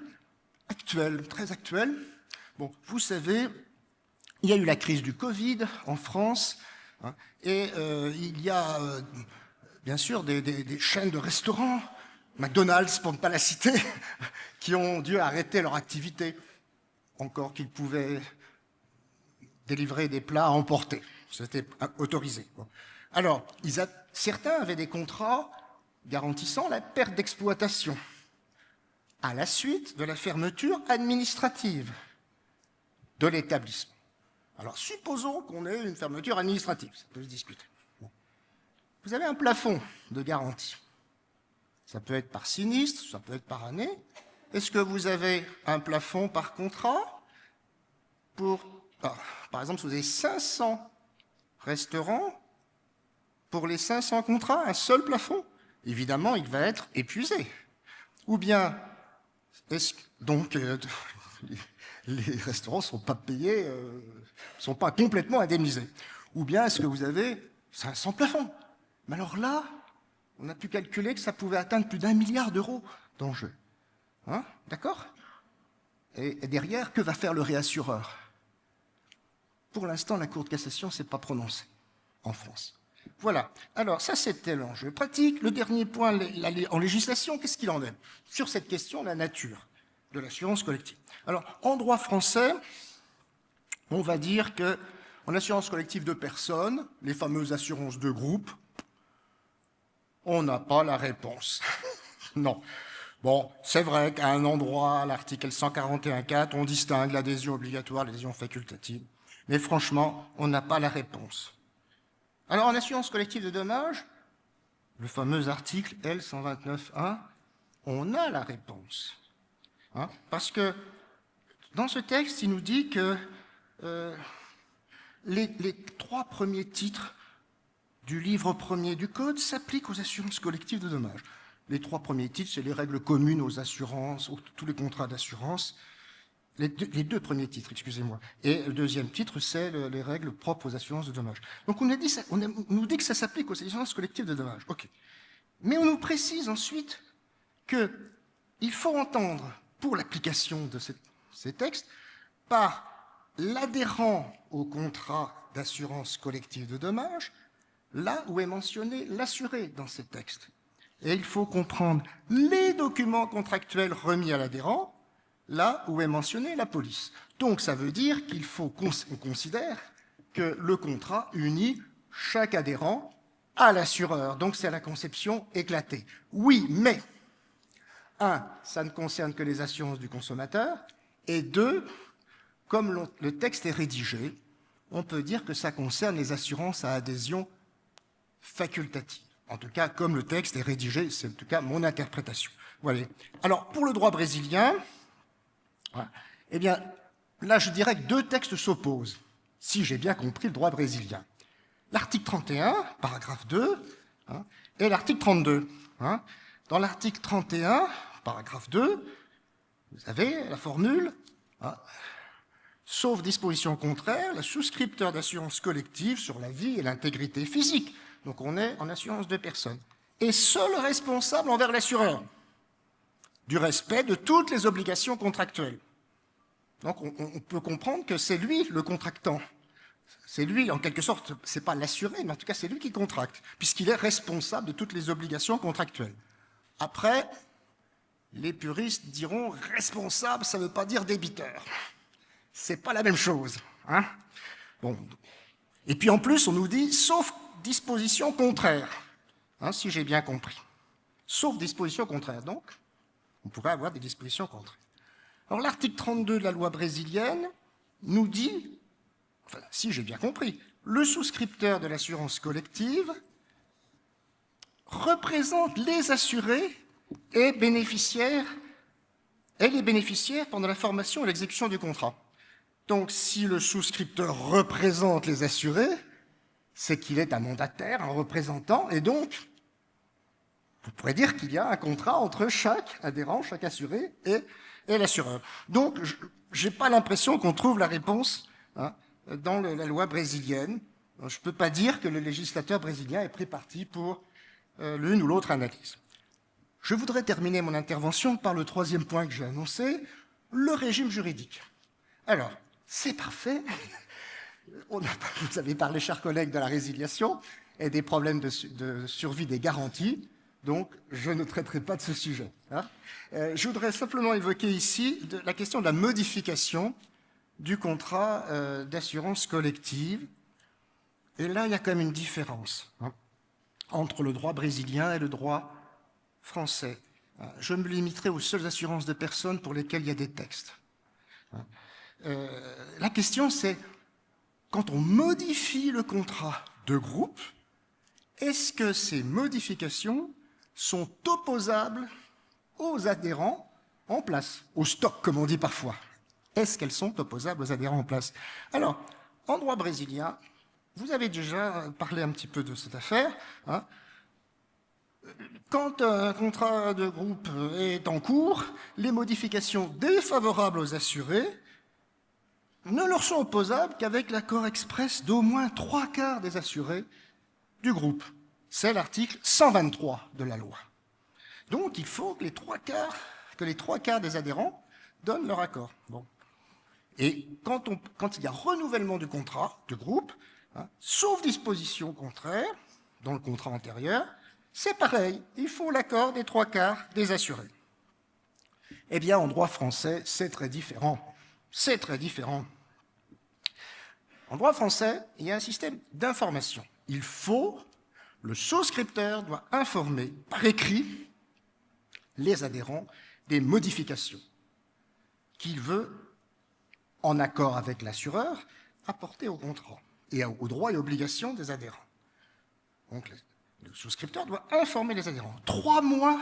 actuel, très actuel. Bon, vous savez, il y a eu la crise du Covid en France, et il y a, bien sûr, des chaînes de restaurants, McDonald's, pour ne pas la citer, qui ont dû arrêter leur activité, encore qu'ils pouvaient délivrer des plats à emporter. C'était autorisé. Bon. Alors, certains avaient des contrats garantissant la perte d'exploitation à la suite de la fermeture administrative de l'établissement. Alors, supposons qu'on ait une fermeture administrative, ça peut se discuter. Bon. Vous avez un plafond de garantie. Ça peut être par sinistre, ça peut être par année. Est-ce que vous avez un plafond par contrat par exemple, si vous avez 500 restaurants, pour les 500 contrats, un seul plafond? Évidemment, il va être épuisé. Ou bien, donc, les restaurants ne sont pas payés, sont pas complètement indemnisés. Ou bien, est-ce que vous avez 500 plafonds? Mais alors là, on a pu calculer que ça pouvait atteindre plus d'1 milliard d'euros d'enjeux. Hein? D'accord? Et derrière, que va faire le réassureur? Pour l'instant, la Cour de cassation ne s'est pas prononcée en France. Voilà. Alors, ça, c'était l'enjeu pratique. Le dernier point, en législation, qu'est-ce qu'il en est sur cette question, la nature de l'assurance collective? Alors, en droit français, on va dire qu'en assurance collective de personnes, les fameuses assurances de groupe, on n'a pas la réponse. Non. Bon, c'est vrai qu'à un endroit, à l'article 141.4, on distingue l'adhésion obligatoire, l'adhésion facultative. Mais franchement, on n'a pas la réponse. Alors, en assurance collective de dommages, le fameux article L129.1, on a la réponse. Hein? Parce que dans ce texte, il nous dit que les 3 premiers titres du livre premier du Code s'appliquent aux assurances collectives de dommages. Les 3 premiers titres, c'est les règles communes aux assurances, tous les contrats d'assurance. Les deux premiers titres, excusez-moi. Et le deuxième titre, c'est les règles propres aux assurances de dommages. Donc on nous dit que ça s'applique aux assurances collectives de dommages. OK. Mais on nous précise ensuite qu'il faut entendre, pour l'application de ces textes, par l'adhérent au contrat d'assurance collective de dommages, là où est mentionné l'assuré dans ces textes. Et il faut comprendre les documents contractuels remis à l'adhérent, là où est mentionnée la police. Donc ça veut dire qu'il faut qu'on considère que le contrat unit chaque adhérent à l'assureur. Donc c'est la conception éclatée. Oui, mais 1, ça ne concerne que les assurances du consommateur, et 2, comme le texte est rédigé, on peut dire que ça concerne les assurances à adhésion facultative. En tout cas, comme le texte est rédigé, c'est en tout cas mon interprétation. Voilà. Alors, pour le droit brésilien, eh bien, là, je dirais que 2 textes s'opposent, si j'ai bien compris le droit brésilien. L'article 31, paragraphe 2, et l'article 32. Dans l'article 31, paragraphe 2, vous avez la formule sauf disposition contraire, le souscripteur d'assurance collective sur la vie et l'intégrité physique. Donc on est en assurance de personnes. Et seul responsable envers l'assureur du respect de toutes les obligations contractuelles. Donc on peut comprendre que c'est lui le contractant. C'est lui, en quelque sorte, c'est pas l'assuré, mais en tout cas c'est lui qui contracte, puisqu'il est responsable de toutes les obligations contractuelles. Après, les puristes diront responsable, ça ne veut pas dire débiteur. C'est pas la même chose. Hein? Bon. Et puis en plus, on nous dit sauf disposition contraire, si j'ai bien compris. Sauf disposition contraire. Donc, on pourrait avoir des dispositions contraires. Alors l'article 32 de la loi brésilienne nous dit, enfin, si j'ai bien compris, le souscripteur de l'assurance collective représente les assurés et les bénéficiaires pendant la formation et l'exécution du contrat. Donc, si le souscripteur représente les assurés, c'est qu'il est un mandataire, un représentant, et donc, vous pourrez dire qu'il y a un contrat entre chaque adhérent, chaque assuré et l'assureur. Donc, je n'ai pas l'impression qu'on trouve la réponse dans la loi brésilienne. Je ne peux pas dire que le législateur brésilien ait pris parti pour l'une ou l'autre analyse. Je voudrais terminer mon intervention par le 3e point que j'ai annoncé, le régime juridique. Alors, c'est parfait. Vous avez parlé, chers collègues, de la résiliation et des problèmes de survie des garanties, donc je ne traiterai pas de ce sujet. Je voudrais simplement évoquer ici la question de la modification du contrat d'assurance collective. Et là, il y a quand même une différence entre le droit brésilien et le droit français. Je me limiterai aux seules assurances de personnes pour lesquelles il y a des textes. La question, c'est, quand on modifie le contrat de groupe, est-ce que ces modifications sont opposables aux adhérents en place, au stock, comme on dit parfois? Est-ce qu'elles sont opposables aux adhérents en place? Alors, en droit brésilien, Vous avez déjà parlé un petit peu de cette affaire. Hein. Quand un contrat de groupe est en cours, les modifications défavorables aux assurés ne leur sont opposables qu'avec l'accord express d'au moins 3/4 des assurés du groupe. C'est l'article 123 de la loi. Donc, il faut que les 3/4 des adhérents donnent leur accord. Bon. Et quand il y a renouvellement du contrat de groupe, hein, sauf disposition contraire dans le contrat antérieur, c'est pareil, il faut l'accord des 3/4 des assurés. Eh bien, en droit français, c'est très différent. C'est très différent. En droit français, il y a un système d'information. Le souscripteur doit informer par écrit les adhérents des modifications qu'il veut, en accord avec l'assureur, apporter au contrat et aux droits et obligations des adhérents. Donc, le souscripteur doit informer les adhérents 3 mois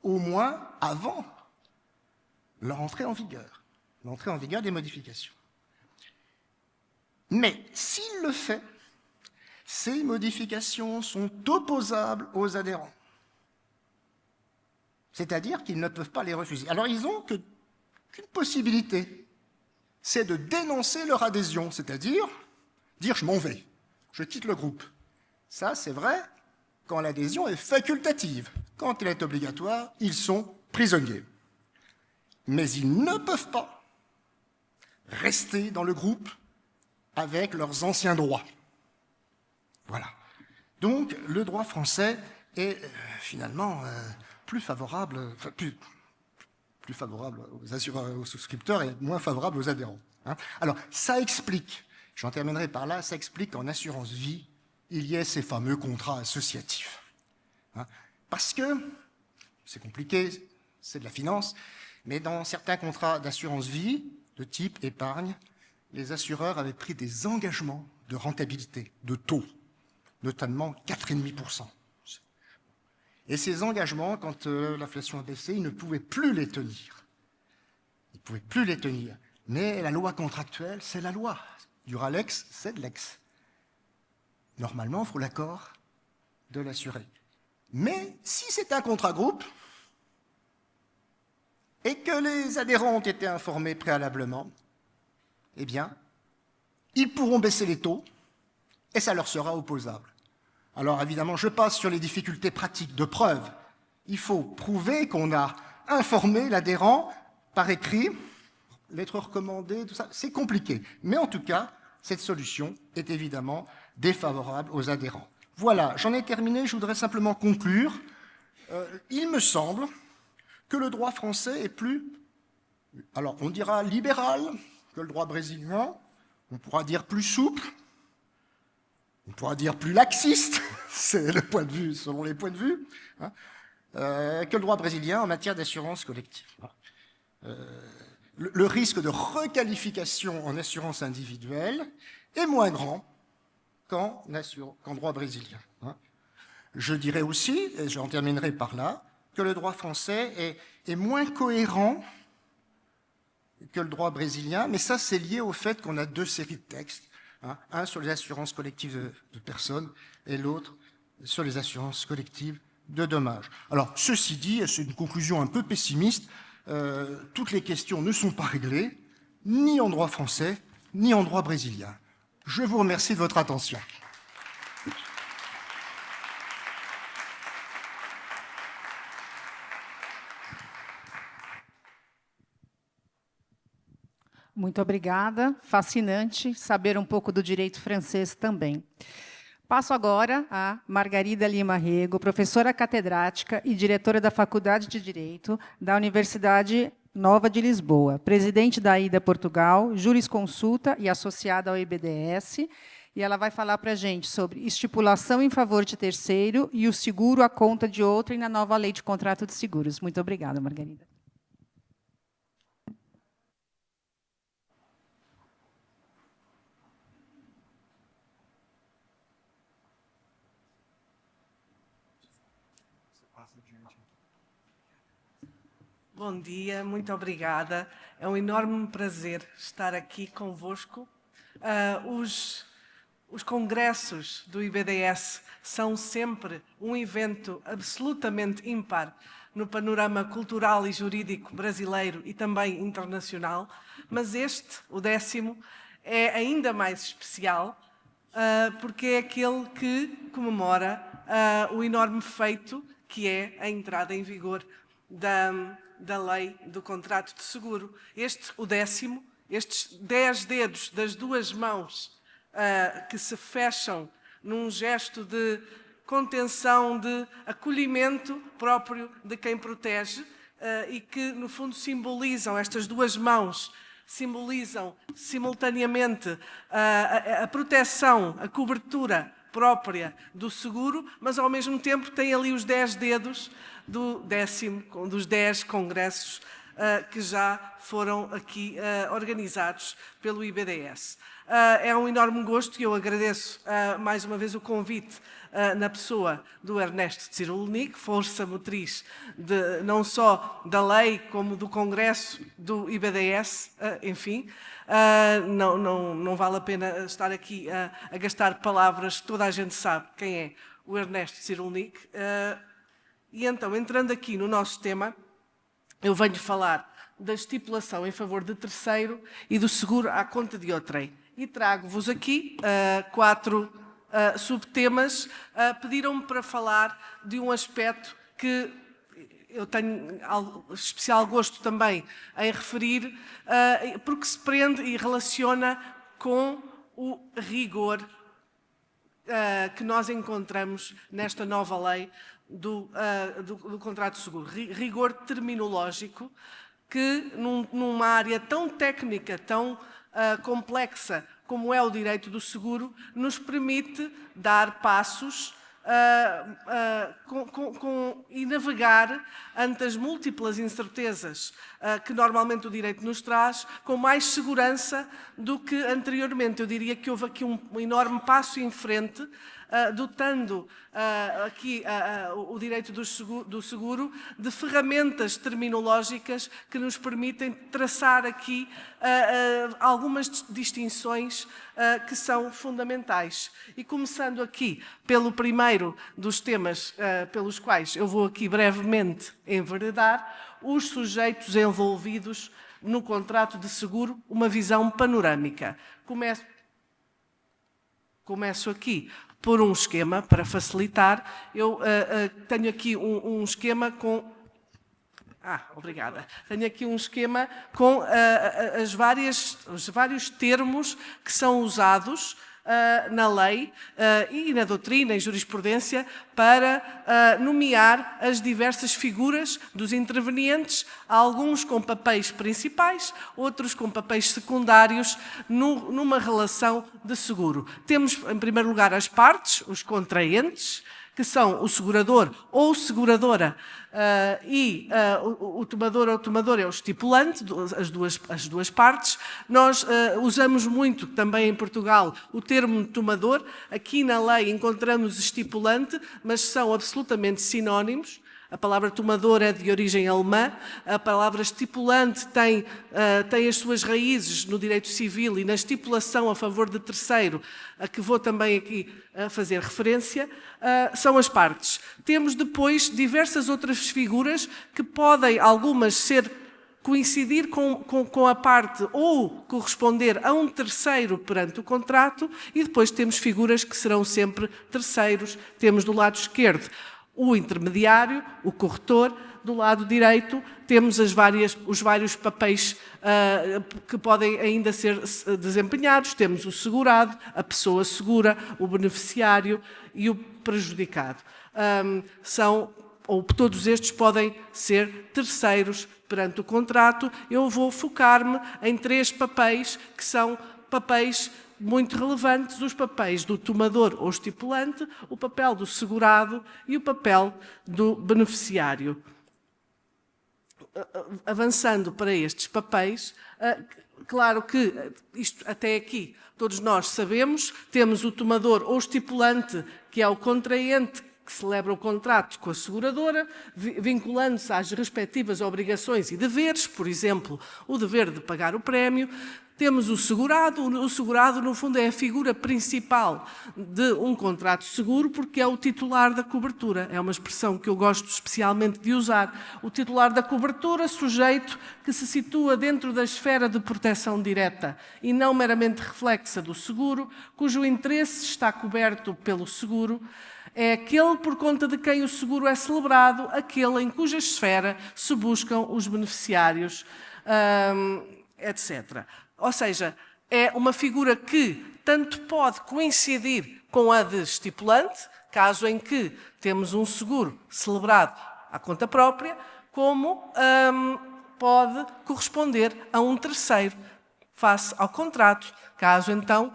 au moins avant l'entrée en vigueur des modifications. Mais s'il le fait, ces modifications sont opposables aux adhérents. C'est-à-dire qu'ils ne peuvent pas les refuser. Alors, ils n'ont qu'une possibilité, c'est de dénoncer leur adhésion, c'est-à-dire dire « je m'en vais, je quitte le groupe ». Ça, c'est vrai quand l'adhésion est facultative. Quand elle est obligatoire, ils sont prisonniers. Mais ils ne peuvent pas rester dans le groupe avec leurs anciens droits. Voilà. Donc, le droit français est finalement plus favorable aux assureurs, aux souscripteurs et moins favorable aux adhérents. Hein. Alors, ça explique, j'en terminerai par là, ça explique qu'en assurance vie, il y ait ces fameux contrats associatifs. Hein. Parce que, c'est compliqué, c'est de la finance, mais dans certains contrats d'assurance vie, de type épargne, les assureurs avaient pris des engagements de rentabilité, de taux, notamment 4,5%. Et ces engagements, quand l'inflation a baissé, ils ne pouvaient plus les tenir. Ils ne pouvaient plus les tenir. Mais la loi contractuelle, c'est la loi. Duralex, c'est de l'ex. Normalement, il faut l'accord de l'assuré. Mais si c'est un contrat groupe, et que les adhérents ont été informés préalablement, eh bien, ils pourront baisser les taux, et ça leur sera opposable. Alors évidemment, je passe sur les difficultés pratiques de preuve. Il faut prouver qu'on a informé l'adhérent par écrit, lettre recommandée, tout ça, c'est compliqué. Mais en tout cas, cette solution est évidemment défavorable aux adhérents. Voilà, j'en ai terminé, je voudrais simplement conclure. Il me semble que le droit français est plus, alors on dira libéral que le droit brésilien, on pourra dire plus souple, on pourra dire plus laxiste, c'est le point de vue, selon les points de vue, hein, que le droit brésilien en matière d'assurance collective. Le risque de requalification en assurance individuelle est moins grand qu'en droit brésilien. Hein. Je dirais aussi, et j'en terminerai par là, que le droit français est moins cohérent que le droit brésilien, mais ça c'est lié au fait qu'on a 2 séries de textes, hein, un sur les assurances collectives de personnes et l'autre sur les assurances collectives de dommages. Alors, ceci dit, et c'est une conclusion un peu pessimiste, toutes les questions ne sont pas réglées, ni en droit français, ni en droit brésilien. Je vous remercie de votre attention. Muito obrigada, fascinante saber um pouco do direito francês também. Passo agora a Margarida Lima Rego, professora catedrática e diretora da Faculdade de Direito da Universidade Nova de Lisboa, presidente da AIDA Portugal, jurisconsulta e associada ao IBDS, e ela vai falar para a gente sobre estipulação em favor de terceiro e o seguro à conta de outrem na nova lei de contrato de seguros. Muito obrigada, Margarida. Bom dia, muito obrigada. É um enorme prazer estar aqui convosco. os congressos do IBDS são sempre um evento absolutamente ímpar no panorama cultural e jurídico brasileiro e também internacional, mas este, o 10º, é ainda mais especial porque é aquele que comemora o enorme feito que é a entrada em vigor da lei do contrato de seguro. O 10º, estes 10 dedos das 2 mãos que se fecham num gesto de contenção, de acolhimento próprio de quem protege e que, no fundo, simbolizam, estas 2 mãos, simbolizam simultaneamente a proteção, a cobertura própria do seguro, mas ao mesmo tempo tem ali os 10 dedos do 10º, dos 10 congressos que já foram aqui organizados pelo IBDS. É um enorme gosto e eu agradeço mais uma vez o convite na pessoa do Ernesto Tzirulnik, força motriz não só da lei como do Congresso do IBDS, enfim. Não vale a pena estar aqui a gastar palavras, toda a gente sabe quem é o Ernesto Tzirulnik. E então, entrando aqui no nosso tema, eu venho falar da estipulação em favor de terceiro e do seguro à conta de outrem. E trago-vos aqui 4 subtemas. Pediram-me para falar de um aspecto que eu tenho especial gosto também em referir, porque se prende e relaciona com o rigor que nós encontramos nesta nova lei do contrato de seguro. Rigor terminológico que, numa área tão técnica, tão complexa como é o direito do seguro, nos permite dar passos e navegar ante as múltiplas incertezas que normalmente o direito nos traz, com mais segurança do que anteriormente. Eu diria que houve aqui um enorme passo em frente, dotando aqui o direito do seguro de ferramentas terminológicas que nos permitem traçar aqui algumas distinções que são fundamentais. E começando aqui pelo primeiro dos temas pelos quais eu vou aqui brevemente enveredar, os sujeitos envolvidos no contrato de seguro, uma visão panorâmica. Começo aqui por um esquema, para facilitar. Eu tenho aqui um esquema com... obrigada. Tenho aqui um esquema com os vários termos que são usados na lei e na doutrina e jurisprudência para nomear as diversas figuras dos intervenientes, alguns com papéis principais, outros com papéis secundários numa relação de seguro. Temos, em primeiro lugar, as partes, os contraentes, que são o segurador ou seguradora e o tomador ou tomadora é o estipulante, as duas partes. Nós usamos muito também em Portugal o termo tomador. Aqui na lei encontramos estipulante, mas são absolutamente sinónimos. A palavra tomador é de origem alemã, a palavra estipulante tem as suas raízes no direito civil e na estipulação a favor de terceiro, a que vou também aqui fazer referência, são as partes. Temos depois diversas outras figuras que podem, algumas, coincidir com a parte ou corresponder a um terceiro perante o contrato, e depois temos figuras que serão sempre terceiros. Temos do lado esquerdo o intermediário, o corretor. Do lado direito temos os vários papéis que podem ainda ser desempenhados. Temos o segurado, a pessoa segura, o beneficiário e o prejudicado. Todos estes podem ser terceiros perante o contrato. Eu vou focar-me em 3 papéis que são papéis muito relevantes: os papéis do tomador ou estipulante, o papel do segurado e o papel do beneficiário. Avançando para estes papéis, claro que isto até aqui todos nós sabemos, temos o tomador ou estipulante, que é o contraente que celebra o contrato com a seguradora, vinculando-se às respectivas obrigações e deveres, por exemplo, o dever de pagar o prémio. Temos o segurado. O segurado, no fundo, é a figura principal de um contrato de seguro, porque é o titular da cobertura. É uma expressão que eu gosto especialmente de usar. O titular da cobertura, sujeito que se situa dentro da esfera de proteção direta e não meramente reflexa do seguro, cujo interesse está coberto pelo seguro, é aquele por conta de quem o seguro é celebrado, aquele em cuja esfera se buscam os beneficiários, etc. Ou seja, é uma figura que tanto pode coincidir com a de estipulante, caso em que temos um seguro celebrado à conta própria, como pode corresponder a um terceiro face ao contrato, caso então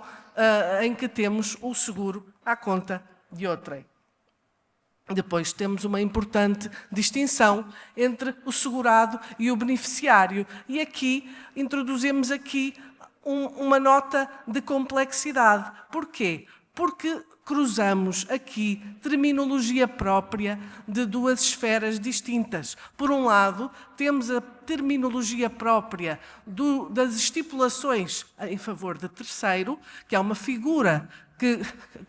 em que temos o seguro à conta de outrem. Depois temos uma importante distinção entre o segurado e o beneficiário. E aqui introduzimos uma nota de complexidade. Porquê? Porque cruzamos aqui terminologia própria de duas esferas distintas. Por um lado, temos a terminologia própria das estipulações em favor de terceiro, que é uma figura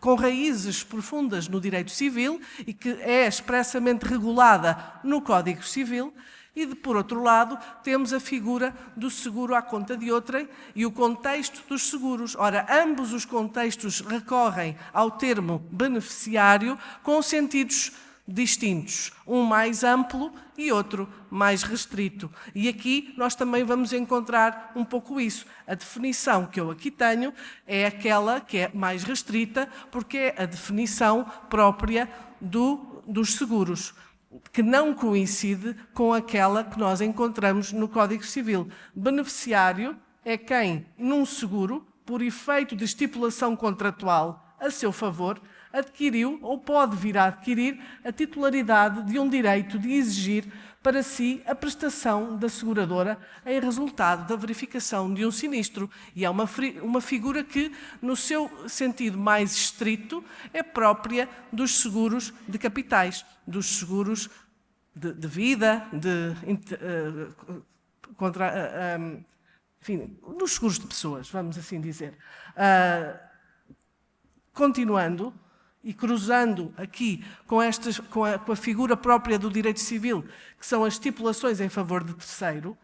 com raízes profundas no direito civil e que é expressamente regulada no Código Civil, e, por outro lado, temos a figura do seguro à conta de outrem e o contexto dos seguros. Ora, ambos os contextos recorrem ao termo beneficiário com sentidos distintos, um mais amplo e outro mais restrito. E aqui nós também vamos encontrar um pouco isso. A definição que eu aqui tenho é aquela que é mais restrita, porque é a definição própria dos seguros, que não coincide com aquela que nós encontramos no Código Civil. Beneficiário é quem, num seguro, por efeito de estipulação contratual a seu favor, adquiriu ou pode vir a adquirir a titularidade de um direito de exigir para si a prestação da seguradora em resultado da verificação de um sinistro. E é uma figura que, no seu sentido mais estrito, é própria dos seguros de capitais, dos seguros de vida, enfim, dos seguros de pessoas, vamos assim dizer. Continuando e cruzando aqui com a figura própria do direito civil, que são as estipulações em favor de terceiro,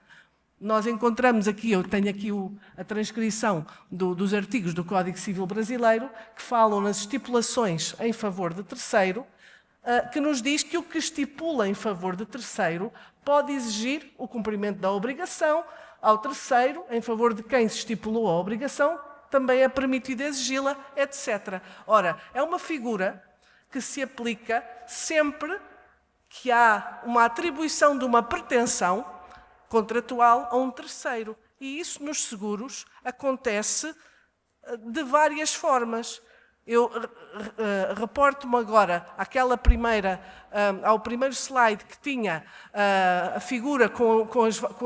nós encontramos aqui, eu tenho aqui a transcrição dos artigos do Código Civil brasileiro, que falam nas estipulações em favor de terceiro, que nos diz que o que estipula em favor de terceiro pode exigir o cumprimento da obrigação ao terceiro, em favor de quem se estipulou a obrigação, também é permitido exigi-la, etc. Ora, é uma figura que se aplica sempre que há uma atribuição de uma pretensão contratual a um terceiro. E isso nos seguros acontece de várias formas. Eu reporto-me agora ao primeiro slide que tinha a figura com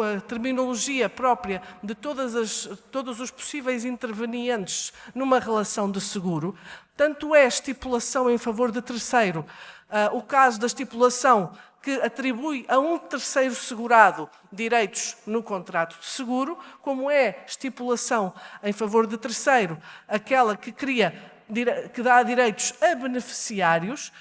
a terminologia própria de todos os possíveis intervenientes numa relação de seguro. Tanto é estipulação em favor de terceiro, o caso da estipulação que atribui a um terceiro segurado direitos no contrato de seguro, como é estipulação em favor de terceiro, aquela que dá direitos a beneficiários,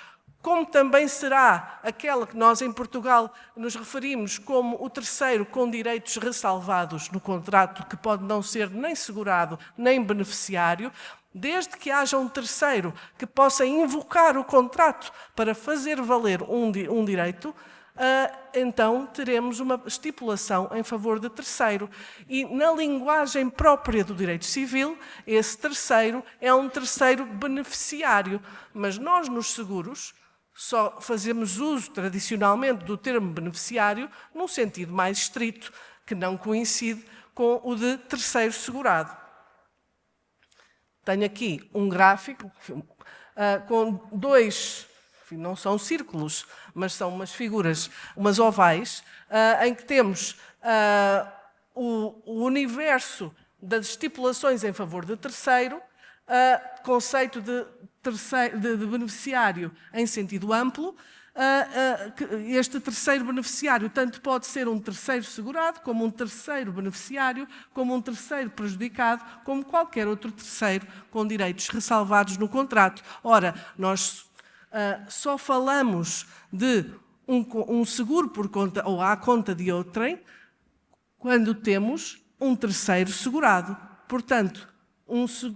como também será aquela que nós em Portugal nos referimos como o terceiro com direitos ressalvados no contrato, que pode não ser nem segurado nem beneficiário, desde que haja um terceiro que possa invocar o contrato para fazer valer um direito, então teremos uma estipulação em favor de terceiro. E na linguagem própria do direito civil, esse terceiro é um terceiro beneficiário. Mas nós, nos seguros, só fazemos uso tradicionalmente do termo beneficiário num sentido mais estrito, que não coincide com o de terceiro segurado. Tenho aqui um gráfico com dois, não são círculos, mas são umas figuras, umas ovais, em que temos o universo das estipulações em favor de terceiro, conceito de beneficiário em sentido amplo, este terceiro beneficiário tanto pode ser um terceiro segurado, como um terceiro beneficiário, como um terceiro prejudicado, como qualquer outro terceiro com direitos ressalvados no contrato. Ora, nós só falamos de um seguro por conta ou à conta de outrem quando temos um terceiro segurado. Portanto,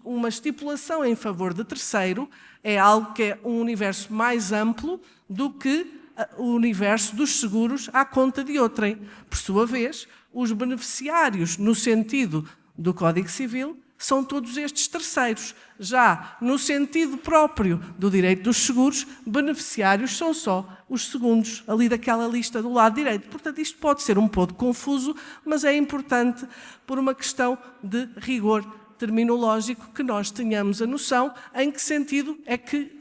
uma estipulação em favor de terceiro é algo que é um universo mais amplo do que o universo dos seguros à conta de outrem. Por sua vez, os beneficiários, no sentido do Código Civil, são todos estes terceiros. Já no sentido próprio do direito dos seguros, beneficiários são só os segundos, ali daquela lista do lado direito. Portanto, isto pode ser um pouco confuso, mas é importante por uma questão de rigor terminológico que nós tenhamos a noção em que sentido é que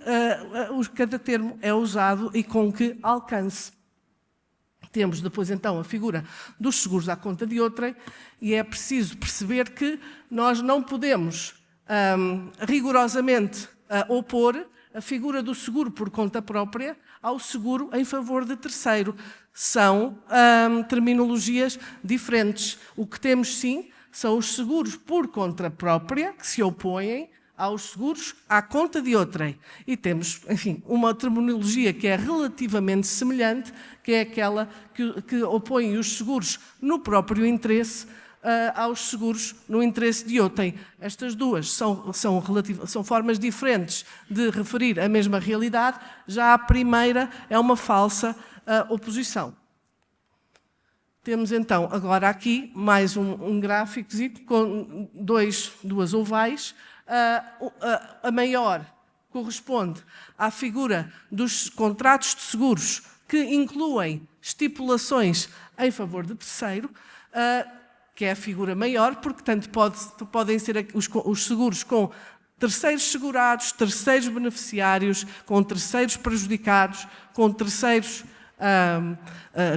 cada termo é usado e com que alcance. Temos depois então a figura dos seguros à conta de outrem e é preciso perceber que nós não podemos rigorosamente opor a figura do seguro por conta própria ao seguro em favor de terceiro. São terminologias diferentes. O que temos sim são os seguros por conta própria, que se opõem aos seguros à conta de outrem. E temos, enfim, uma terminologia que é relativamente semelhante, que é aquela que opõe os seguros no próprio interesse aos seguros no interesse de outrem. Estas duas são formas diferentes de referir a mesma realidade, já a primeira é uma falsa oposição. Temos então agora aqui mais um gráfico com duas ovais. A maior corresponde à figura dos contratos de seguros que incluem estipulações em favor de terceiro, que é a figura maior, porque tanto podem ser os seguros com terceiros segurados, terceiros beneficiários, com terceiros prejudicados, com terceiros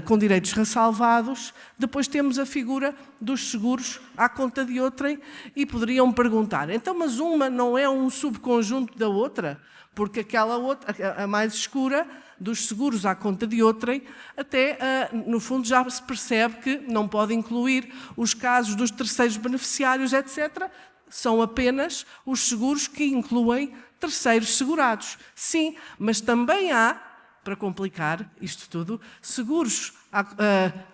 com direitos ressalvados. Depois temos a figura dos seguros à conta de outrem e poderiam perguntar, então, mas uma não é um subconjunto da outra? Porque aquela outra, a mais escura, dos seguros à conta de outrem, até, no fundo, já se percebe que não pode incluir os casos dos terceiros beneficiários, etc. São apenas os seguros que incluem terceiros segurados. Sim, mas também há, para complicar isto tudo, seguros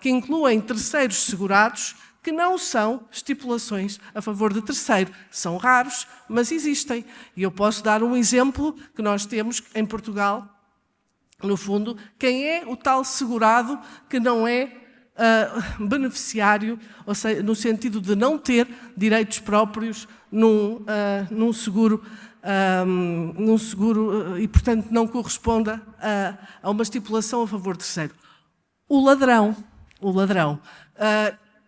que incluem terceiros segurados que não são estipulações a favor de terceiro. São raros, mas existem. E eu posso dar um exemplo que nós temos em Portugal. No fundo, quem é o tal segurado que não é beneficiário, ou seja, no sentido de não ter direitos próprios num seguro e, portanto, não corresponda a uma estipulação a favor de terceiro. O ladrão.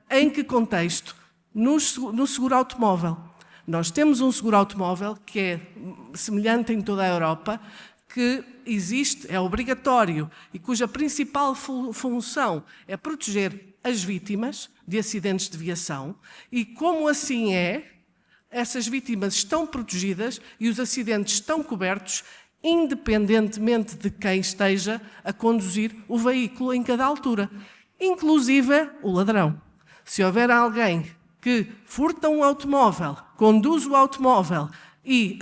Em que contexto? No seguro automóvel. Nós temos um seguro automóvel que é semelhante em toda a Europa, que existe, é obrigatório e cuja principal função é proteger as vítimas de acidentes de viação e, como assim essas vítimas estão protegidas e os acidentes estão cobertos, independentemente de quem esteja a conduzir o veículo em cada altura, inclusive o ladrão. Se houver alguém que furta um automóvel, conduz o automóvel e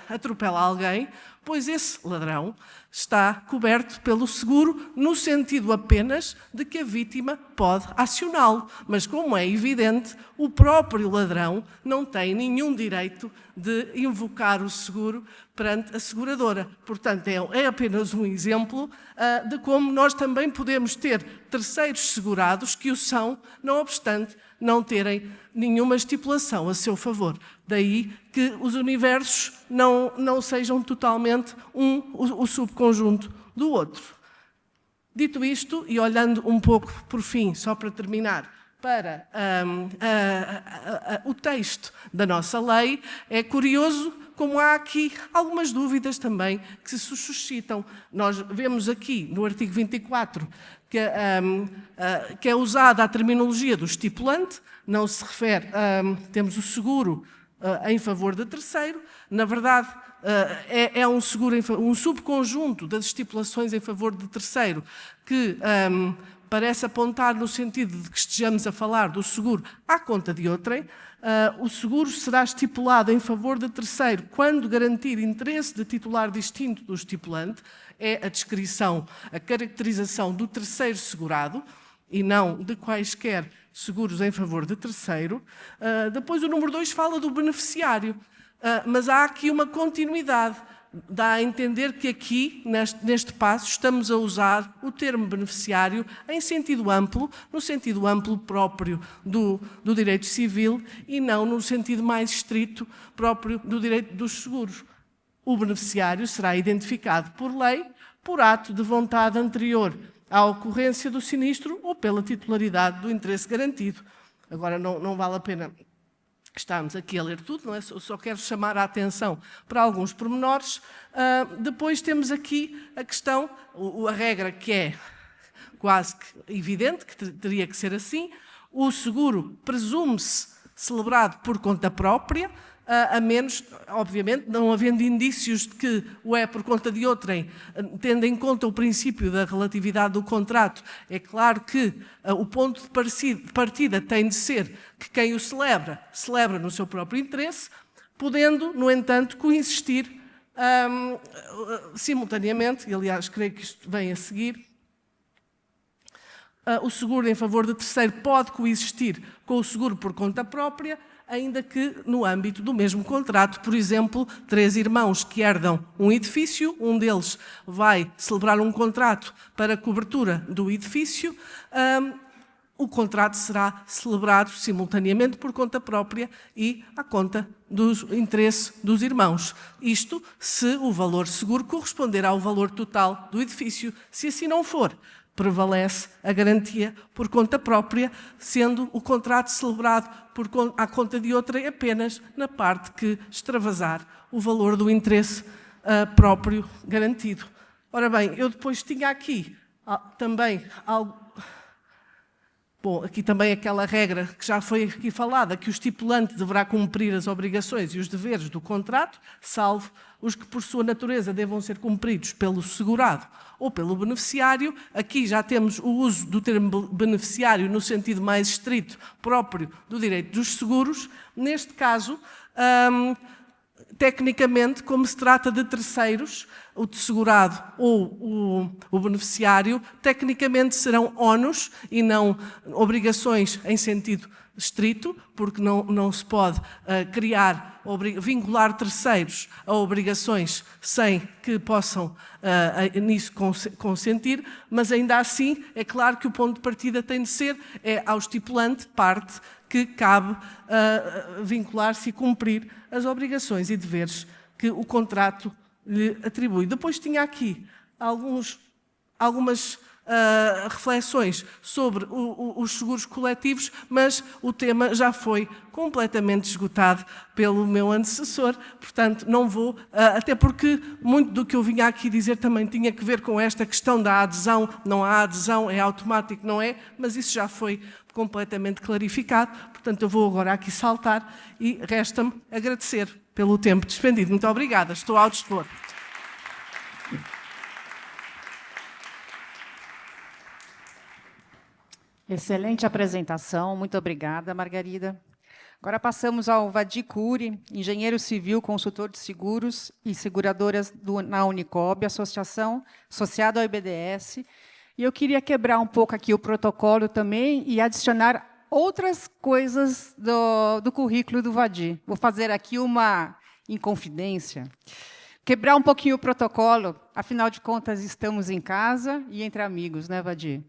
atropela alguém, pois esse ladrão está coberto pelo seguro no sentido apenas de que a vítima pode acioná-lo. Mas, como é evidente, o próprio ladrão não tem nenhum direito de invocar o seguro perante a seguradora. Portanto, é apenas um exemplo de como nós também podemos ter terceiros segurados que o são, não obstante não terem nenhuma estipulação a seu favor. Daí que os universos não sejam totalmente o subconjunto do outro. Dito isto, e olhando um pouco por fim, só para terminar, para o texto da nossa lei, é curioso como há aqui algumas dúvidas também que se suscitam. Nós vemos aqui no artigo 24 que é usada a terminologia do estipulante, não se refere, temos o seguro em favor de terceiro. Na verdade, é um seguro, um subconjunto das estipulações em favor de terceiro que parece apontar no sentido de que estejamos a falar do seguro à conta de outrem. O seguro será estipulado em favor de terceiro quando garantir interesse de titular distinto do estipulante, é a descrição, a caracterização do terceiro segurado, e não de quaisquer seguros em favor de terceiro. Depois o número 2 fala do beneficiário, mas há aqui uma continuidade. Dá a entender que aqui, neste passo, estamos a usar o termo beneficiário em sentido amplo, no sentido amplo próprio do direito civil e não no sentido mais estrito próprio do direito dos seguros. O beneficiário será identificado por lei, por ato de vontade anterior à ocorrência do sinistro ou pela titularidade do interesse garantido. Agora, não vale a pena estarmos aqui a ler tudo, não é? Eu só quero chamar a atenção para alguns pormenores. Depois temos aqui a questão, a regra que é quase que evidente, que teria que ser assim: o seguro presume-se celebrado por conta própria, a menos, obviamente, não havendo indícios de que o é por conta de outrem, tendo em conta o princípio da relatividade do contrato. É claro que o ponto de partida tem de ser que quem o celebra no seu próprio interesse, podendo, no entanto, coexistir simultaneamente, e aliás, creio que isto vem a seguir. O seguro em favor de terceiro pode coexistir com o seguro por conta própria, ainda que no âmbito do mesmo contrato. Por exemplo, 3 irmãos que herdam um edifício, um deles vai celebrar um contrato para a cobertura do edifício, o contrato será celebrado simultaneamente por conta própria e à conta do interesse dos irmãos. Isto se o valor seguro corresponder ao valor total do edifício. Se assim não for, prevalece a garantia por conta própria, sendo o contrato celebrado à conta de outrem apenas na parte que extravasar o valor do interesse próprio garantido. Ora bem, eu depois tinha aqui também algo. Bom, aqui também aquela regra que já foi aqui falada, que o estipulante deverá cumprir as obrigações e os deveres do contrato, salvo os que, por sua natureza, devam ser cumpridos pelo segurado ou pelo beneficiário. Aqui já temos o uso do termo beneficiário no sentido mais estrito próprio do direito dos seguros. Neste caso, tecnicamente, como se trata de terceiros, o segurado ou o beneficiário, tecnicamente serão ónus e não obrigações em sentido estrito, porque não se pode vincular terceiros a obrigações sem que possam nisso consentir, mas ainda assim é claro que o ponto de partida tem de ser ao estipulante parte que cabe vincular-se e cumprir as obrigações e deveres que o contrato lhe atribui. Depois tinha aqui algumas reflexões sobre os seguros coletivos, mas o tema já foi completamente esgotado pelo meu antecessor, portanto não vou, até porque muito do que eu vinha aqui dizer também tinha que ver com esta questão da adesão. Não há adesão, é automático, não é? Mas isso já foi completamente clarificado, portanto eu vou agora aqui saltar e resta-me agradecer pelo tempo despendido. Muito obrigada, estou ao dispor. Excelente apresentação, muito obrigada, Margarida. Agora passamos ao Vadi Cury, engenheiro civil, consultor de seguros e seguradoras na Unicob, associado ao IBDS. E eu queria quebrar um pouco aqui o protocolo também e adicionar outras coisas do currículo do Vadi. Vou fazer aqui uma inconfidência. Quebrar um pouquinho o protocolo, afinal de contas, estamos em casa e entre amigos, né, Vadi?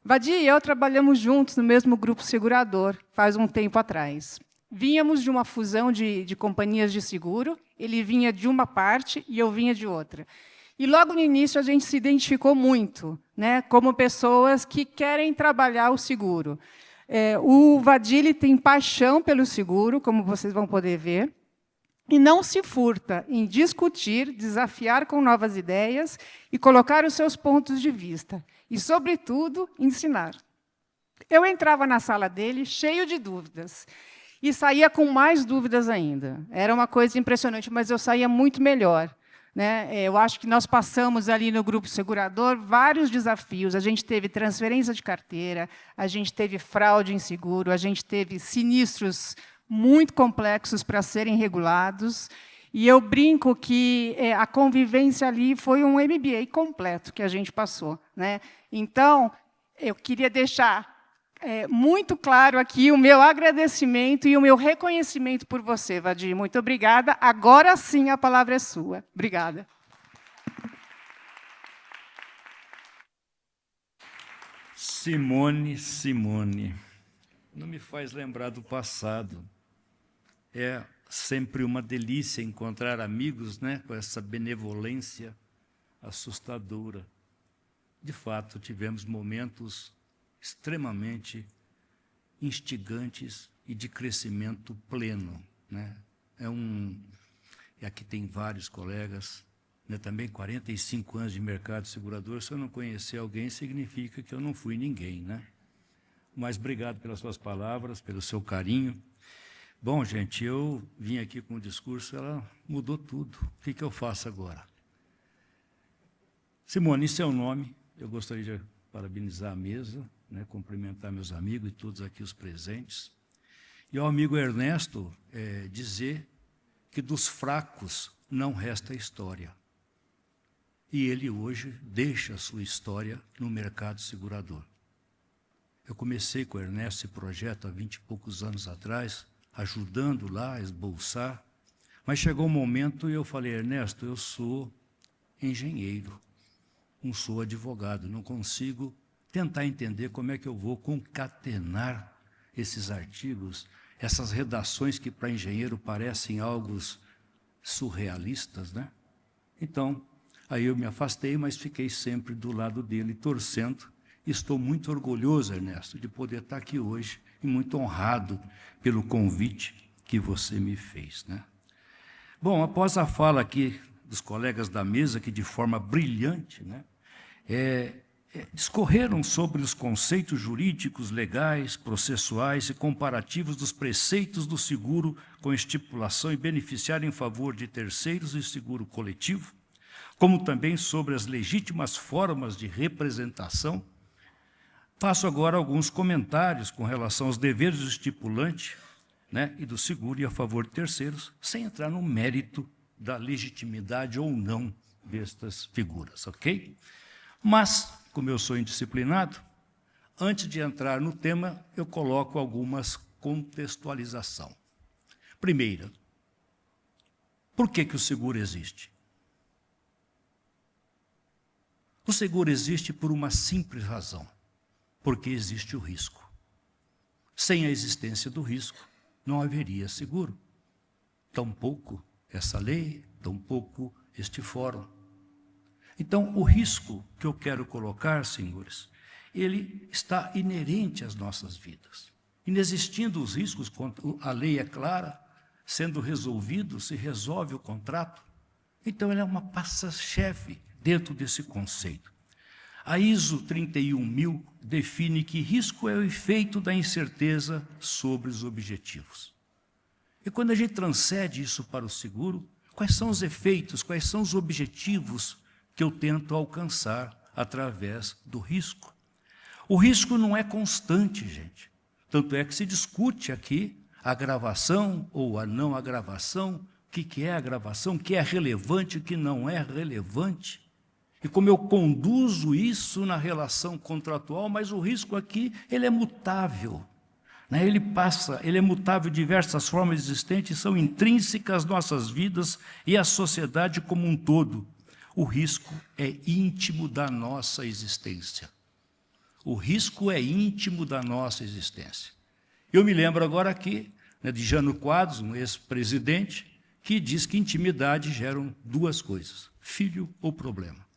Vadi e eu trabalhamos juntos no mesmo grupo segurador, faz um tempo atrás. Vínhamos de uma fusão de companhias de seguro, ele vinha de uma parte e eu vinha de outra. E logo no início a gente se identificou muito, né, como pessoas que querem trabalhar o seguro. O Vadi tem paixão pelo seguro, como vocês vão poder ver, e não se furta em discutir, desafiar com novas ideias e colocar os seus pontos de vista. E, sobretudo, ensinar. Eu entrava na sala dele cheio de dúvidas. e saía com mais dúvidas ainda. Era uma coisa impressionante, mas eu saía muito melhor. Né? Eu acho que nós passamos ali no grupo segurador vários desafios. A gente teve transferência de carteira, a gente teve fraude em seguro, a gente teve sinistros muito complexos para serem regulados. E eu brinco que a convivência ali foi um MBA completo que a gente passou. Né? Então, eu queria deixar muito claro aqui o meu agradecimento e o meu reconhecimento por você, Vadir. Muito obrigada. Agora sim a palavra é sua. Obrigada. Simone, não me faz lembrar do passado. É sempre uma delícia encontrar amigos, né, com essa benevolência assustadora. De fato, tivemos momentos extremamente instigantes e de crescimento pleno. Né? E aqui tem vários colegas, né, também 45 anos de mercado segurador. Se eu não conhecer alguém, significa que eu não fui ninguém. Né? Mas obrigado pelas suas palavras, pelo seu carinho. Bom, gente, eu vim aqui com o discurso, ela mudou tudo. O que eu faço agora? Simone, isso é o nome. Eu gostaria de parabenizar a mesa, né, cumprimentar meus amigos e todos aqui os presentes. E ao amigo Ernesto dizer que dos fracos não resta história. E ele hoje deixa a sua história no mercado segurador. Eu comecei com o Ernesto esse projeto há 20 e poucos anos atrás, ajudando lá a esboçar, mas chegou um momento e eu falei, Ernesto, eu sou engenheiro, não sou advogado, não consigo tentar entender como é que eu vou concatenar esses artigos, essas redações que para engenheiro parecem algo surrealistas, né? Então, aí eu me afastei, mas fiquei sempre do lado dele, torcendo. Estou muito orgulhoso, Ernesto, de poder estar aqui hoje e muito honrado pelo convite que você me fez, né? Bom, após a fala aqui dos colegas da mesa, que de forma brilhante, né, discorreram sobre os conceitos jurídicos, legais, processuais e comparativos dos preceitos do seguro com estipulação e beneficiário em favor de terceiros e seguro coletivo, como também sobre as legítimas formas de representação. Faço agora alguns comentários com relação aos deveres do estipulante, né, e do seguro e a favor de terceiros, sem entrar no mérito da legitimidade ou não destas figuras, ok? Mas, como eu sou indisciplinado, antes de entrar no tema, eu coloco algumas contextualização. Primeira, por que o seguro existe? O seguro existe por uma simples razão, porque existe o risco. Sem a existência do risco, não haveria seguro. Tampouco essa lei, tampouco este fórum. Então, o risco que eu quero colocar, senhores, ele está inerente às nossas vidas. Inexistindo os riscos, quando a lei é clara, sendo resolvido, se resolve o contrato. Então, ela é uma passa-chefe dentro desse conceito. A ISO 31000 define que risco é o efeito da incerteza sobre os objetivos. E quando a gente transcende isso para o seguro, quais são os efeitos, quais são os objetivos que eu tento alcançar através do risco? O risco não é constante, gente. Tanto é que se discute aqui a agravação ou a não agravação, o que é agravação, o que é relevante, o que não é relevante. E como eu conduzo isso na relação contratual, mas o risco aqui, ele é mutável. Né? Ele é mutável de diversas formas existentes, são intrínsecas às nossas vidas e à sociedade como um todo. O risco é íntimo da nossa existência. O risco é íntimo da nossa existência. Eu me lembro agora aqui, né, de Jânio Quadros, um ex-presidente, que diz que intimidade geram duas coisas, filho ou problema.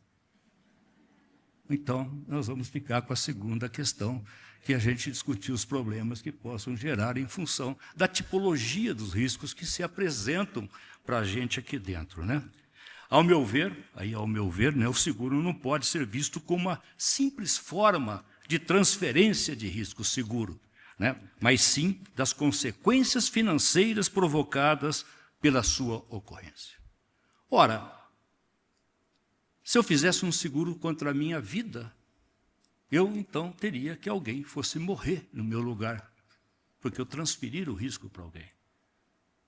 Então, nós vamos ficar com a segunda questão, que a gente discutiu os problemas que possam gerar em função da tipologia dos riscos que se apresentam para a gente aqui dentro, né? Ao meu ver, né, o seguro não pode ser visto como uma simples forma de transferência de risco seguro. né? Mas sim das consequências financeiras provocadas pela sua ocorrência. Ora, se eu fizesse um seguro contra a minha vida, eu então teria que alguém fosse morrer no meu lugar, porque eu transferir o risco para alguém.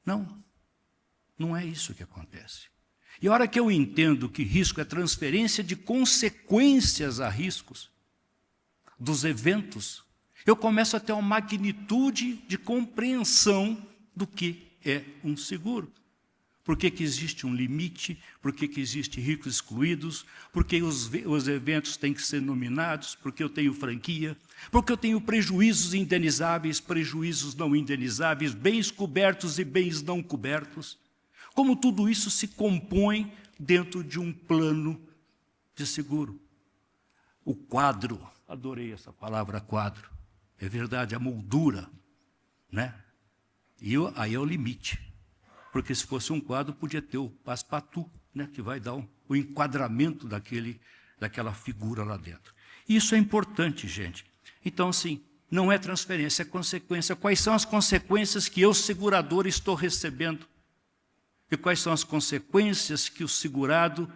Não, não é isso que acontece. E a hora que eu entendo que risco é transferência de consequências a riscos, dos eventos, eu começo a ter uma magnitude de compreensão do que é um seguro. Por que existe um limite? Por que existem ricos excluídos? Por que os eventos têm que ser nominados? Por que eu tenho franquia? Por que eu tenho prejuízos indenizáveis, prejuízos não indenizáveis, bens cobertos e bens não cobertos? Como tudo isso se compõe dentro de um plano de seguro? O quadro, adorei essa palavra quadro, é verdade, a moldura, né? Aí é o limite. Porque se fosse um quadro, podia ter o passe-patou, né, que vai dar o enquadramento daquela figura lá dentro. Isso é importante, gente. Então, assim, não é transferência, é consequência. Quais são as consequências que eu, segurador, estou recebendo? E quais são as consequências que o segurado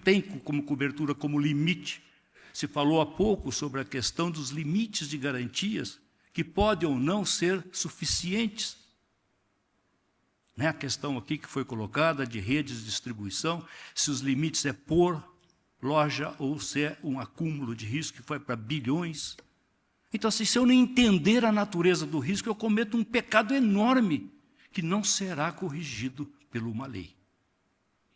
tem como cobertura, como limite? Se falou há pouco sobre a questão dos limites de garantias, que podem ou não ser suficientes. Né, a questão aqui que foi colocada de redes de distribuição, se os limites é por loja ou se é um acúmulo de risco que foi para bilhões. Então, assim, se eu não entender a natureza do risco, eu cometo um pecado enorme que não será corrigido por uma lei.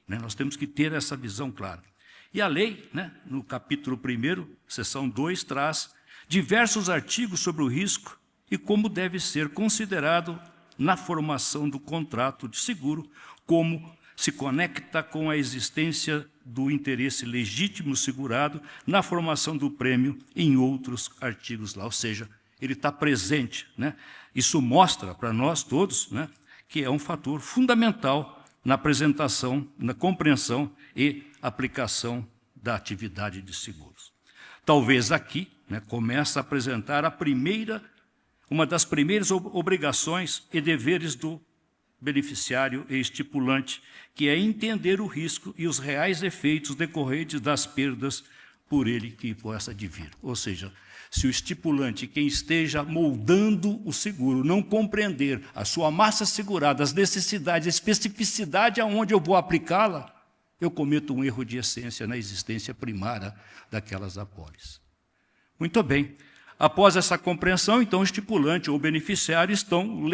Né, nós temos que ter essa visão clara. E a lei, né, no capítulo 1, seção 2, traz diversos artigos sobre o risco e como deve ser considerado na formação do contrato de seguro, como se conecta com a existência do interesse legítimo segurado na formação do prêmio em outros artigos lá. Ou seja, ele está presente, né? Isso mostra para nós todos, né, que é um fator fundamental na apresentação, na compreensão e aplicação da atividade de seguros. Talvez aqui, né, comece a apresentar uma das primeiras obrigações e deveres do beneficiário e estipulante, que é entender o risco e os reais efeitos decorrentes das perdas por ele que possa advir. Ou seja, se o estipulante, quem esteja moldando o seguro, não compreender a sua massa segurada, as necessidades, a especificidade aonde eu vou aplicá-la, eu cometo um erro de essência na existência primária daquelas apólices. Muito bem. Após essa compreensão, então, o estipulante ou o beneficiário estão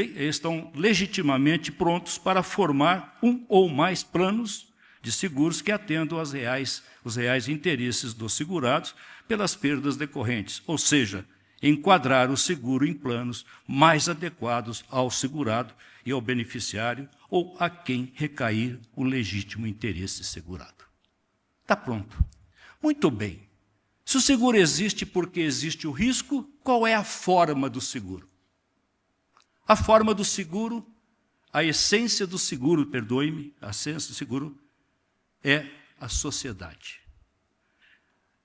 legitimamente prontos para formar um ou mais planos de seguros que atendam os reais interesses dos segurados pelas perdas decorrentes, ou seja, enquadrar o seguro em planos mais adequados ao segurado e ao beneficiário ou a quem recair o legítimo interesse segurado. Está pronto. Muito bem. Se o seguro existe porque existe o risco, qual é a forma do seguro? A forma do seguro, a essência do seguro, perdoe-me, a essência do seguro é a sociedade.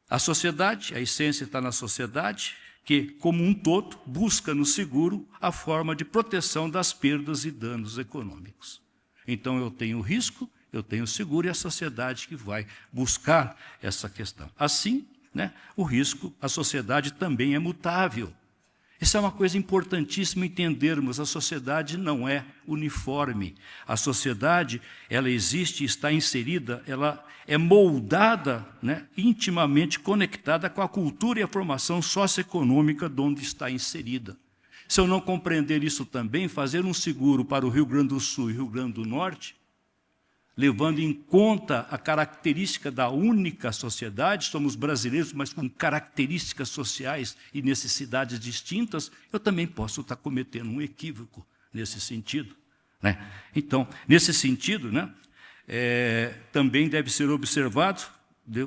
A sociedade, a essência está na sociedade, que, como um todo, busca no seguro a forma de proteção das perdas e danos econômicos. Então, eu tenho risco, eu tenho seguro, e a sociedade que vai buscar essa questão. Assim, né, o risco, a sociedade também é mutável. Isso é uma coisa importantíssima entendermos. A sociedade não é uniforme. A sociedade, ela existe, está inserida, ela é moldada, né, intimamente conectada com a cultura e a formação socioeconômica de onde está inserida. Se eu não compreender isso também, fazer um seguro para o Rio Grande do Sul e Rio Grande do Norte, levando em conta a característica da única sociedade, somos brasileiros, mas com características sociais e necessidades distintas, eu também posso estar cometendo um equívoco nesse sentido. Né? Então, nesse sentido, né, também deve ser observado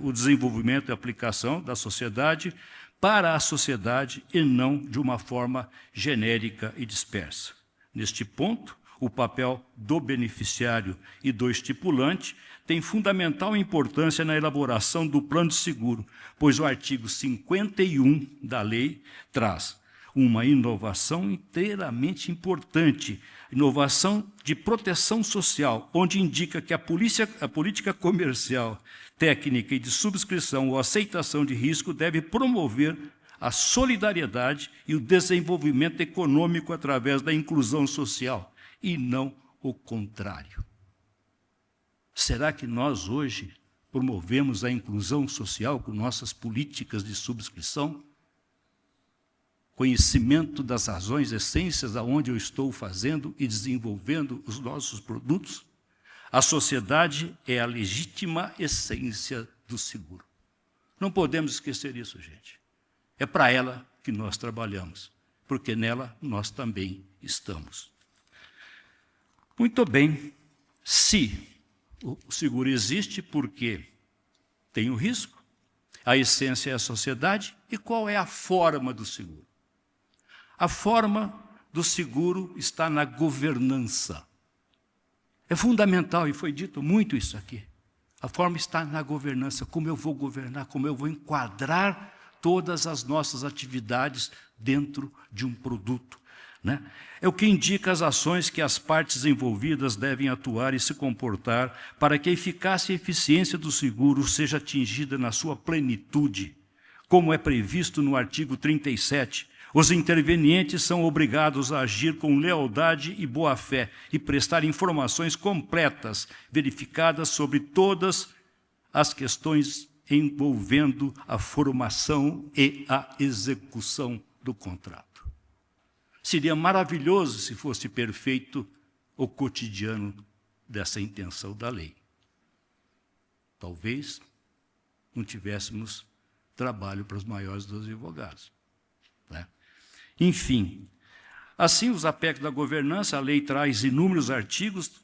o desenvolvimento e aplicação da sociedade para a sociedade e não de uma forma genérica e dispersa. Neste ponto, o papel do beneficiário e do estipulante tem fundamental importância na elaboração do plano de seguro, pois o artigo 51 da lei traz: uma inovação inteiramente importante, inovação de proteção social, onde indica que a política comercial, técnica e de subscrição ou aceitação de risco deve promover a solidariedade e o desenvolvimento econômico através da inclusão social, e não o contrário. Será que nós hoje promovemos a inclusão social com nossas políticas de subscrição? Conhecimento das razões, essências aonde eu estou fazendo e desenvolvendo os nossos produtos? A sociedade é a legítima essência do seguro. Não podemos esquecer isso, gente. É para ela que nós trabalhamos, porque nela nós também estamos. Muito bem, se o seguro existe porque tem o risco, a essência é a sociedade, e qual é a forma do seguro? A forma do seguro está na governança. É fundamental, e foi dito muito isso aqui. A forma está na governança, como eu vou governar, como eu vou enquadrar todas as nossas atividades dentro de um produto, né? É o que indica as ações que as partes envolvidas devem atuar e se comportar para que a eficácia e eficiência do seguro seja atingida na sua plenitude, como é previsto no artigo 37. Os intervenientes são obrigados a agir com lealdade e boa-fé e prestar informações completas, verificadas sobre todas as questões envolvendo a formação e a execução do contrato. Seria maravilhoso se fosse perfeito o cotidiano dessa intenção da lei. Talvez não tivéssemos trabalho para os maiores dos advogados, né? Enfim, assim, os aspectos da governança, a lei traz inúmeros artigos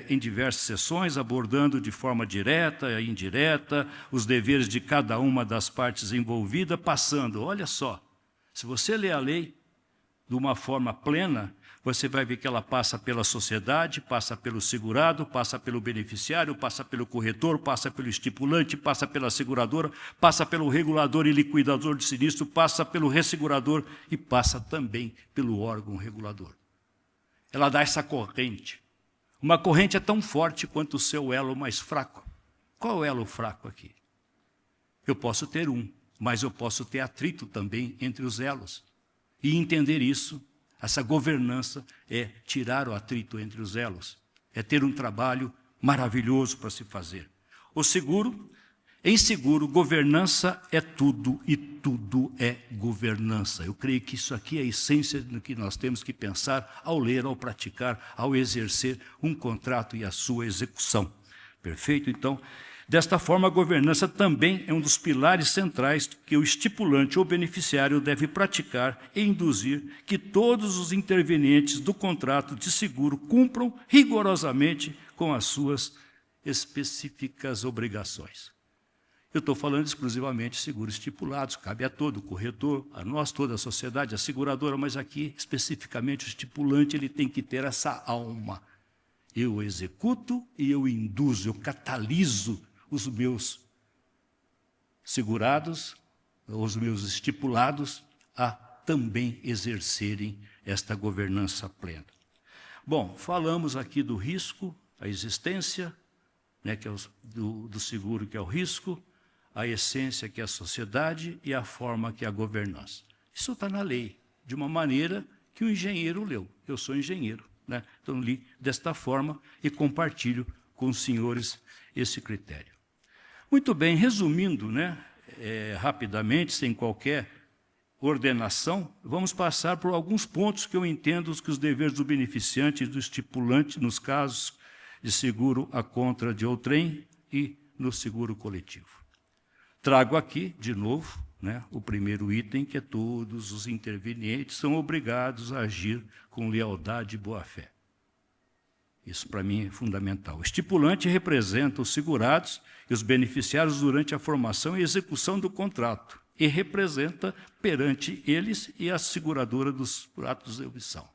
em diversas seções, abordando de forma direta e indireta os deveres de cada uma das partes envolvidas, passando, olha só, se você ler a lei de uma forma plena, você vai ver que ela passa pela sociedade, passa pelo segurado, passa pelo beneficiário, passa pelo corretor, passa pelo estipulante, passa pela seguradora, passa pelo regulador e liquidador de sinistro, passa pelo ressegurador e passa também pelo órgão regulador. Ela dá essa corrente. Uma corrente é tão forte quanto o seu elo mais fraco. Qual é o elo fraco aqui? Eu posso ter um, mas eu posso ter atrito também entre os elos. E entender isso, essa governança, é tirar o atrito entre os elos, é ter um trabalho maravilhoso para se fazer. O seguro, em seguro, governança é tudo e tudo é governança. Eu creio que isso aqui é a essência do que nós temos que pensar ao ler, ao praticar, ao exercer um contrato e a sua execução. Perfeito? Então, desta forma, a governança também é um dos pilares centrais que o estipulante ou beneficiário deve praticar e induzir que todos os intervenientes do contrato de seguro cumpram rigorosamente com as suas específicas obrigações. Eu estou falando exclusivamente de seguros estipulados, cabe a todo o corretor, a nós, toda a sociedade, a seguradora, mas aqui, especificamente, o estipulante ele tem que ter essa alma. Eu executo e eu induzo, eu cataliso os meus segurados, os meus estipulados, a também exercerem esta governança plena. Bom, falamos aqui do risco, a existência, né, que é do seguro, que é o risco, a essência, que é a sociedade, e a forma, que é a governança. Isso está na lei, de uma maneira que o engenheiro leu. Eu sou engenheiro, né? Então li desta forma e compartilho com os senhores esse critério. Muito bem, resumindo, né, rapidamente, sem qualquer ordenação, vamos passar por alguns pontos que eu entendo que os deveres do beneficiante e do estipulante, nos casos de seguro a contra de outrem e no seguro coletivo. Trago aqui, de novo, né, o primeiro item, que é todos os intervenientes são obrigados a agir com lealdade e boa-fé. Isso, para mim, é fundamental. O estipulante representa os segurados e os beneficiários durante a formação e execução do contrato e representa perante eles e a seguradora dos atos de omissão.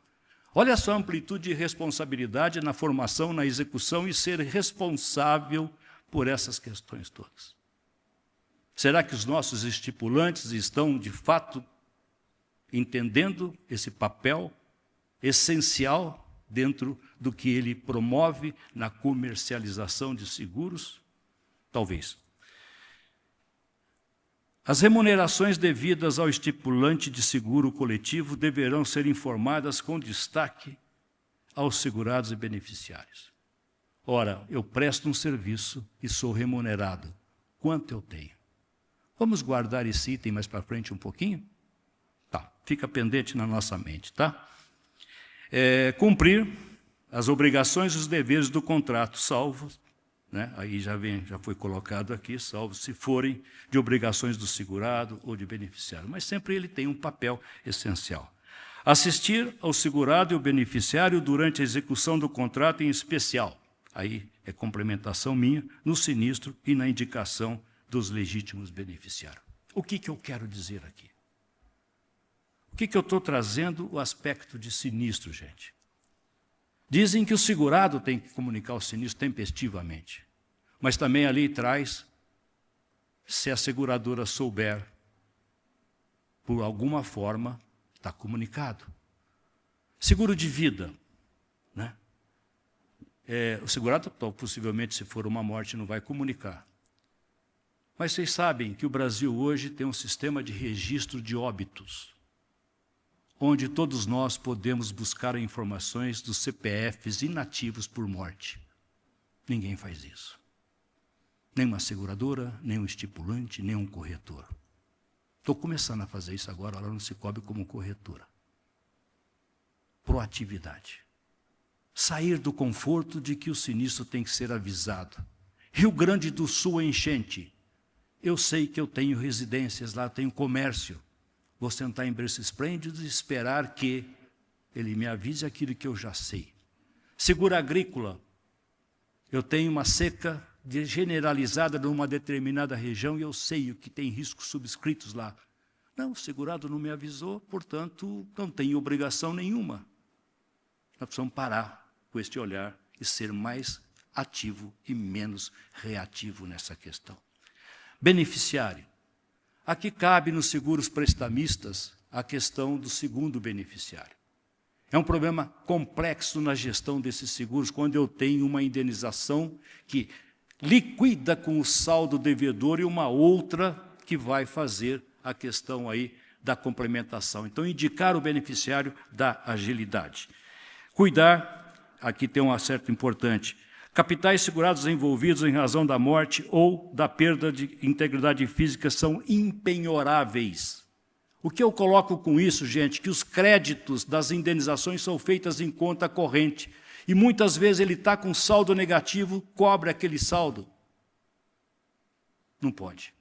Olha só a amplitude de responsabilidade na formação, na execução e ser responsável por essas questões todas. Será que os nossos estipulantes estão, de fato, entendendo esse papel essencial dentro do que ele promove na comercialização de seguros? Talvez. As remunerações devidas ao estipulante de seguro coletivo deverão ser informadas com destaque aos segurados e beneficiários. Ora, eu presto um serviço e sou remunerado. Quanto eu tenho? Vamos guardar esse item mais para frente um pouquinho? Tá, fica pendente na nossa mente, tá? Cumprir as obrigações e os deveres do contrato, salvo, né? Aí já foi colocado aqui, salvo se forem de obrigações do segurado ou de beneficiário. Mas sempre ele tem um papel essencial. Assistir ao segurado e ao beneficiário durante a execução do contrato, em especial, aí é complementação minha, no sinistro e na indicação dos legítimos beneficiários. O que eu quero dizer aqui? O que eu estou trazendo? O aspecto de sinistro, gente. Dizem que o segurado tem que comunicar o sinistro tempestivamente, mas também a lei traz, se a seguradora souber, por alguma forma, está comunicado. Seguro de vida, né? O segurado, possivelmente, se for uma morte, não vai comunicar. Mas vocês sabem que o Brasil hoje tem um sistema de registro de óbitos, onde todos nós podemos buscar informações dos CPFs inativos por morte. Ninguém faz isso. Nem uma seguradora, nem um estipulante, nem um corretor. Estou começando a fazer isso agora, lá no Cicobi como corretora. Proatividade. Sair do conforto de que o sinistro tem que ser avisado. Rio Grande do Sul, enchente. Eu sei que eu tenho residências lá, tenho comércio. Vou sentar em berço esplêndido e esperar que ele me avise aquilo que eu já sei. Seguro agrícola. Eu tenho uma seca generalizada numa determinada região e eu sei o que tem riscos subscritos lá. Não, o segurado não me avisou, portanto, não tenho obrigação nenhuma. Nós precisamos parar com este olhar e ser mais ativo e menos reativo nessa questão. Beneficiário. Aqui cabe nos seguros prestamistas a questão do segundo beneficiário. É um problema complexo na gestão desses seguros, quando eu tenho uma indenização que liquida com o saldo devedor e uma outra que vai fazer a questão aí da complementação. Então, indicar o beneficiário dá agilidade. Cuidar, aqui tem um acerto importante, capitais segurados envolvidos em razão da morte ou da perda de integridade física são impenhoráveis. O que eu coloco com isso, gente, que os créditos das indenizações são feitas em conta corrente. E muitas vezes ele está com saldo negativo, cobre aquele saldo. Não pode.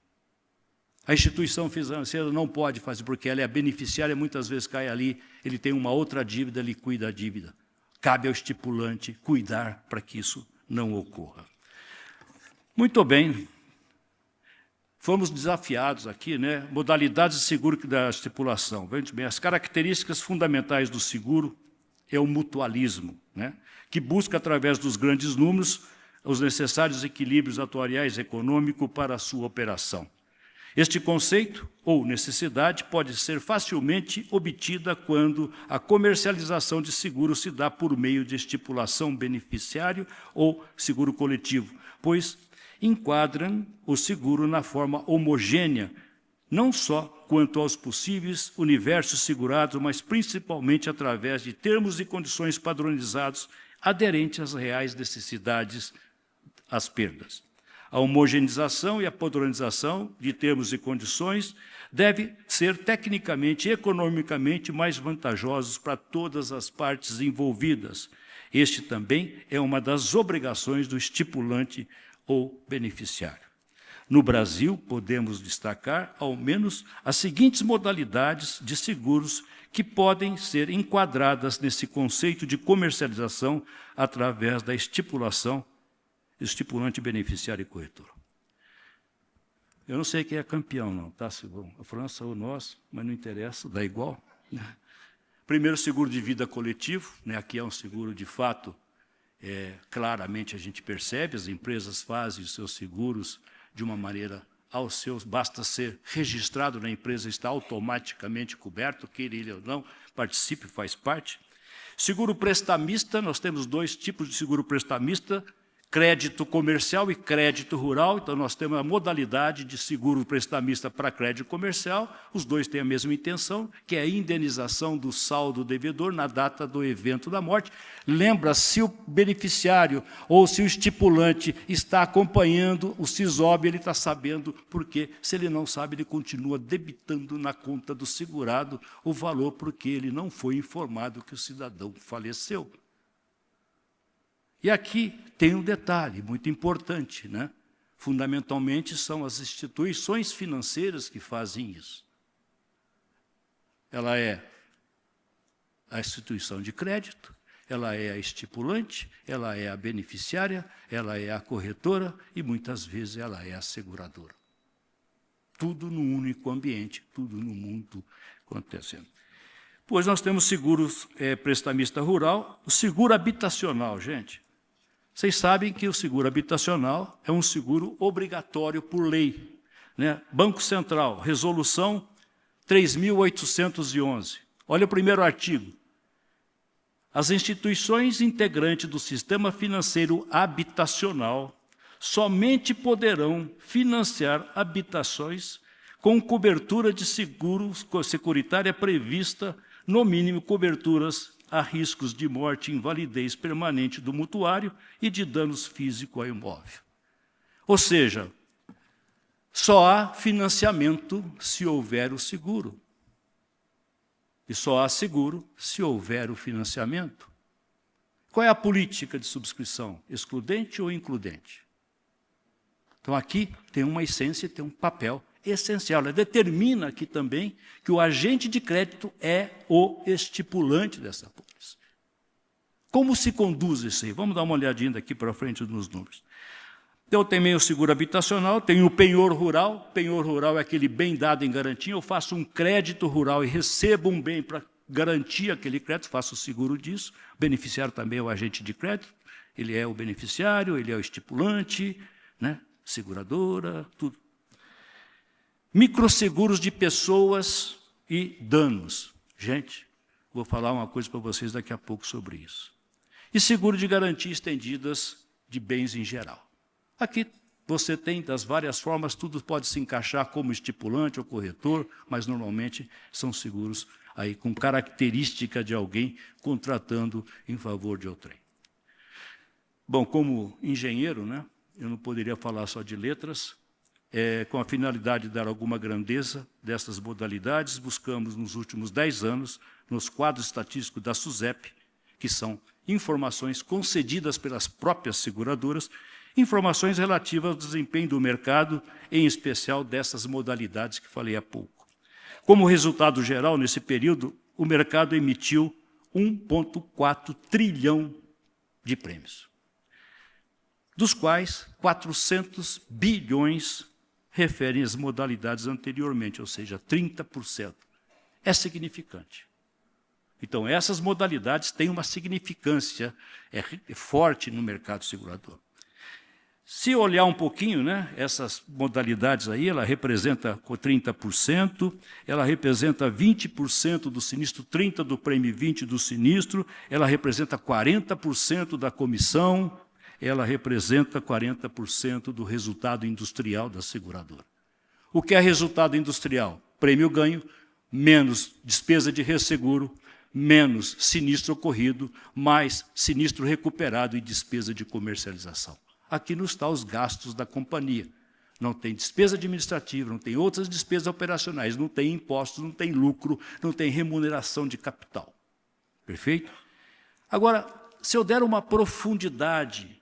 A instituição financeira não pode fazer, porque ela é a beneficiária, muitas vezes cai ali, ele tem uma outra dívida, liquida a dívida. Cabe ao estipulante cuidar para que isso não ocorra. Muito bem. Fomos desafiados aqui, né? Modalidades de seguro da estipulação. Veja bem, as características fundamentais do seguro é o mutualismo, né? Que busca, através dos grandes números, os necessários equilíbrios atuariais e econômicos para a sua operação. Este conceito, ou necessidade, pode ser facilmente obtida quando a comercialização de seguro se dá por meio de estipulação beneficiário ou seguro coletivo, pois enquadram o seguro na forma homogênea, não só quanto aos possíveis universos segurados, mas principalmente através de termos e condições padronizados aderentes às reais necessidades, às perdas. A homogeneização e a padronização de termos e condições deve ser tecnicamente e economicamente mais vantajosos para todas as partes envolvidas. Este também é uma das obrigações do estipulante ou beneficiário. No Brasil, podemos destacar, ao menos, as seguintes modalidades de seguros que podem ser enquadradas nesse conceito de comercialização através da estipulação, estipulante, beneficiário e corretor. Eu não sei quem é campeão, não, tá? A França ou nós, mas não interessa, dá igual. Primeiro, seguro de vida coletivo, né? Aqui é um seguro de fato, claramente a gente percebe, as empresas fazem os seus seguros de uma maneira aos seus, basta ser registrado na empresa, está automaticamente coberto, queira ele ou não, participe, faz parte. Seguro prestamista, nós temos 2 tipos de seguro prestamista, crédito comercial e crédito rural. Então, nós temos a modalidade de seguro prestamista para crédito comercial. Os 2 têm a mesma intenção, que é a indenização do saldo devedor na data do evento da morte. Lembra, se o beneficiário ou se o estipulante está acompanhando o SISOB, ele está sabendo, porque se ele não sabe, ele continua debitando na conta do segurado o valor, porque ele não foi informado que o cidadão faleceu. E aqui tem um detalhe muito importante, né? Fundamentalmente, são as instituições financeiras que fazem isso. Ela é a instituição de crédito, ela é a estipulante, ela é a beneficiária, ela é a corretora e, muitas vezes, ela é a seguradora. Tudo num único ambiente, tudo no mundo acontecendo. Pois nós temos seguros prestamista rural, o seguro habitacional, gente. Vocês sabem que o seguro habitacional é um seguro obrigatório por lei, né? Banco Central, resolução 3.811. Olha o primeiro artigo. As instituições integrantes do sistema financeiro habitacional somente poderão financiar habitações com cobertura de seguro securitária prevista, no mínimo coberturas a riscos de morte e invalidez permanente do mutuário e de danos físicos ao imóvel. Ou seja, só há financiamento se houver o seguro. E só há seguro se houver o financiamento. Qual é a política de subscrição? Excludente ou includente? Então, aqui tem uma essência, tem um papel essencial. Ela determina aqui também que o agente de crédito é o estipulante dessa pólice. Como se conduz isso aí? Vamos dar uma olhadinha daqui para frente nos números. Então, tem o seguro habitacional, tem o penhor rural. Penhor rural é aquele bem dado em garantia. Eu faço um crédito rural e recebo um bem para garantir aquele crédito, faço o seguro disso. O beneficiário também é o agente de crédito. Ele é o beneficiário, ele é o estipulante, né? Seguradora, tudo. Microseguros de pessoas e danos. Gente, vou falar uma coisa para vocês daqui a pouco sobre isso. E seguro de garantia estendidas de bens em geral. Aqui você tem das várias formas, tudo pode se encaixar como estipulante ou corretor, mas normalmente são seguros aí com característica de alguém contratando em favor de outrem. Bom, como engenheiro, né, eu não poderia falar só de letras. Com a finalidade de dar alguma grandeza dessas modalidades, buscamos nos últimos 10 anos, nos quadros estatísticos da SUSEP, que são informações concedidas pelas próprias seguradoras, informações relativas ao desempenho do mercado, em especial dessas modalidades que falei há pouco. Como resultado geral, nesse período, o mercado emitiu 1,4 trilhão de prêmios, dos quais 400 bilhões referem às modalidades anteriormente, ou seja, 30%. É significante. Então, essas modalidades têm uma significância forte no mercado segurador. Se olhar um pouquinho, né, essas modalidades aí, ela representa 30%, ela representa 20% do sinistro, 30% do prêmio, 20% do sinistro, ela representa 40% da comissão, ela representa 40% do resultado industrial da seguradora. O que é resultado industrial? Prêmio ganho, menos despesa de resseguro, menos sinistro ocorrido, mais sinistro recuperado e despesa de comercialização. Aqui não estão os gastos da companhia. Não tem despesa administrativa, não tem outras despesas operacionais, não tem impostos, não tem lucro, não tem remuneração de capital. Perfeito? Agora, se eu der uma profundidade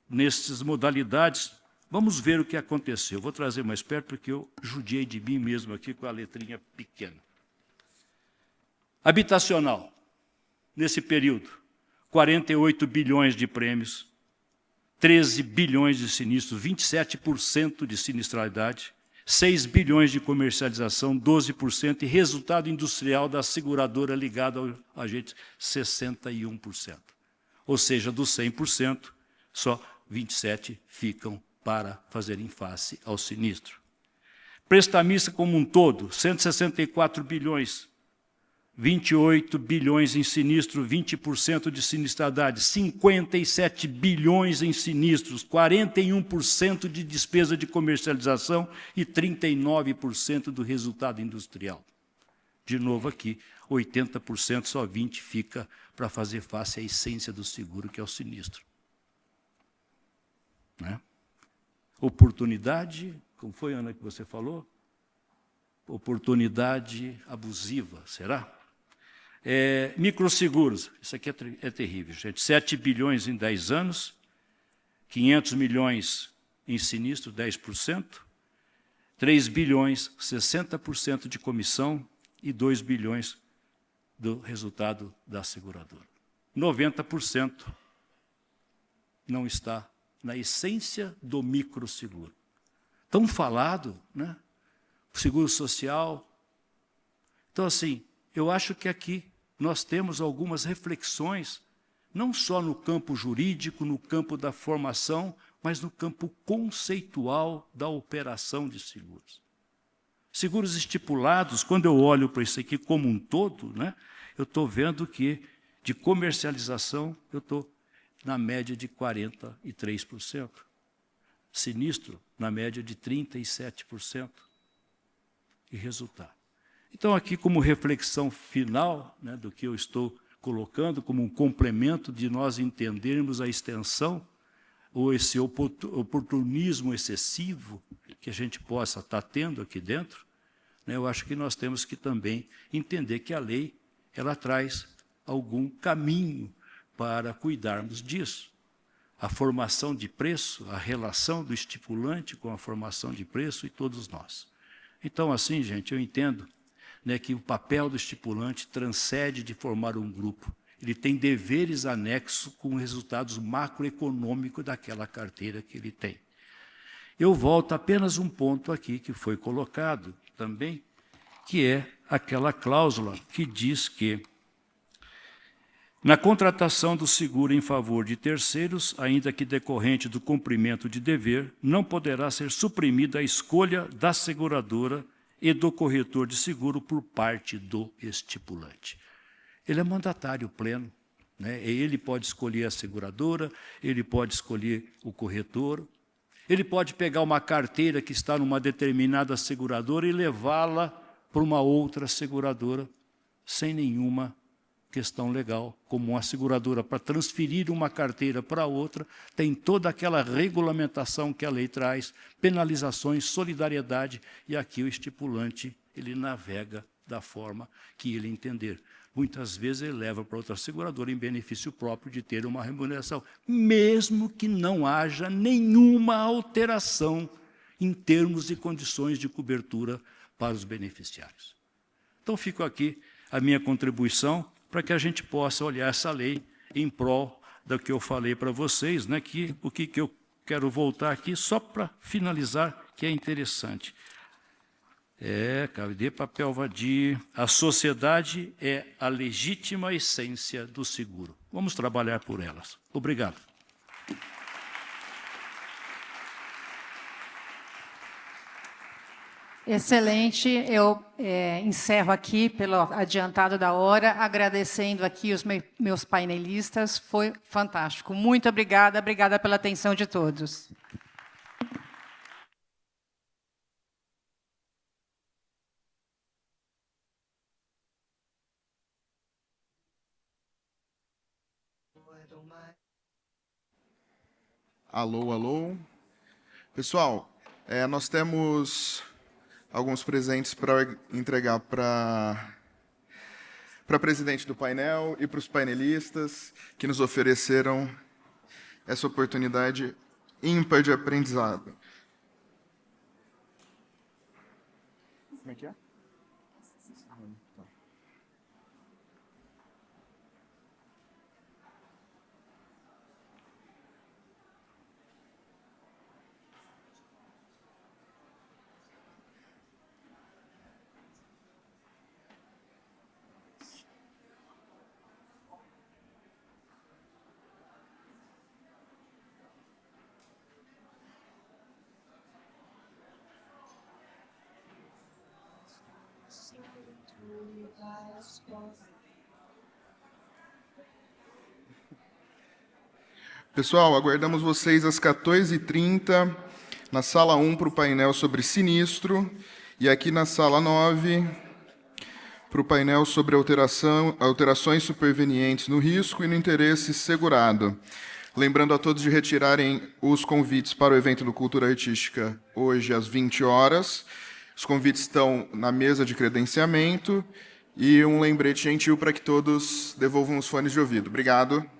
nessas modalidades, vamos ver o que aconteceu. Eu vou trazer mais perto, porque eu judiei de mim mesmo aqui com a letrinha pequena. Habitacional, nesse período, 48 bilhões de prêmios, 13 bilhões de sinistros, 27% de sinistralidade, 6 bilhões de comercialização, 12%, e resultado industrial da seguradora ligado ao agente, 61%. Ou seja, dos 100%, só 27% ficam para fazerem face ao sinistro. Prestamista como um todo, 164 bilhões, 28 bilhões em sinistro, 20% de sinistralidade, 57 bilhões em sinistros, 41% de despesa de comercialização e 39% do resultado industrial. De novo aqui, 80%, só 20% fica para fazer face à essência do seguro, que é o sinistro. Né? Oportunidade, como foi, Ana, que você falou? Oportunidade abusiva, será? Microseguros, isso aqui é terrível, gente. 7 bilhões em 10 anos, 500 milhões em sinistro, 10%, 3 bilhões, 60% de comissão e 2 bilhões do resultado da seguradora. 90% não está na essência do microseguro. Tão falado, né? Seguro social. Então, assim, eu acho que aqui nós temos algumas reflexões, não só no campo jurídico, no campo da formação, mas no campo conceitual da operação de seguros. Seguros estipulados, quando eu olho para isso aqui como um todo, né, eu estou vendo que, de comercialização, eu estou na média de 43%. Sinistro, na média de 37%. E resultado. Então, aqui, como reflexão final, né, do que eu estou colocando, como um complemento de nós entendermos a extensão ou esse oportunismo excessivo que a gente possa estar tendo aqui dentro, né, eu acho que nós temos que também entender que a lei ela traz algum caminho para cuidarmos disso. A formação de preço, a relação do estipulante com a formação de preço e todos nós. Então, assim, gente, eu entendo, né, que o papel do estipulante transcende de formar um grupo. Ele tem deveres anexos com resultados macroeconômicos daquela carteira que ele tem. Eu volto a apenas um ponto aqui que foi colocado também, que é aquela cláusula que diz que na contratação do seguro em favor de terceiros, ainda que decorrente do cumprimento de dever, não poderá ser suprimida a escolha da seguradora e do corretor de seguro por parte do estipulante. Ele é mandatário pleno, né? Ele pode escolher a seguradora, ele pode escolher o corretor, ele pode pegar uma carteira que está numa determinada seguradora e levá-la para uma outra seguradora sem nenhuma questão legal, como uma seguradora para transferir uma carteira para outra, tem toda aquela regulamentação que a lei traz, penalizações, solidariedade, e aqui o estipulante, ele navega da forma que ele entender. Muitas vezes ele leva para outra seguradora em benefício próprio de ter uma remuneração, mesmo que não haja nenhuma alteração em termos e condições de cobertura para os beneficiários. Então, fico aqui a minha contribuição para que a gente possa olhar essa lei em prol do que eu falei para vocês, né, que o que eu quero voltar aqui, só para finalizar, que é interessante. Cadê papel vadio? A sociedade é a legítima essência do seguro. Vamos trabalhar por elas. Obrigado. Excelente. Eu encerro aqui, pelo adiantado da hora, agradecendo aqui os meus painelistas. Foi fantástico. Muito obrigada. Obrigada pela atenção de todos. Alô, alô. Pessoal, nós temos alguns presentes para entregar para a presidente do painel e para os painelistas que nos ofereceram essa oportunidade ímpar de aprendizado. Como é que é? Pessoal, aguardamos vocês às 14h30 na sala 1 para o painel sobre sinistro e aqui na sala 9 para o painel sobre alterações supervenientes no risco e no interesse segurado. Lembrando a todos de retirarem os convites para o evento do Cultura Artística hoje às 20 horas. Os convites estão na mesa de credenciamento e um lembrete gentil para que todos devolvam os fones de ouvido. Obrigado.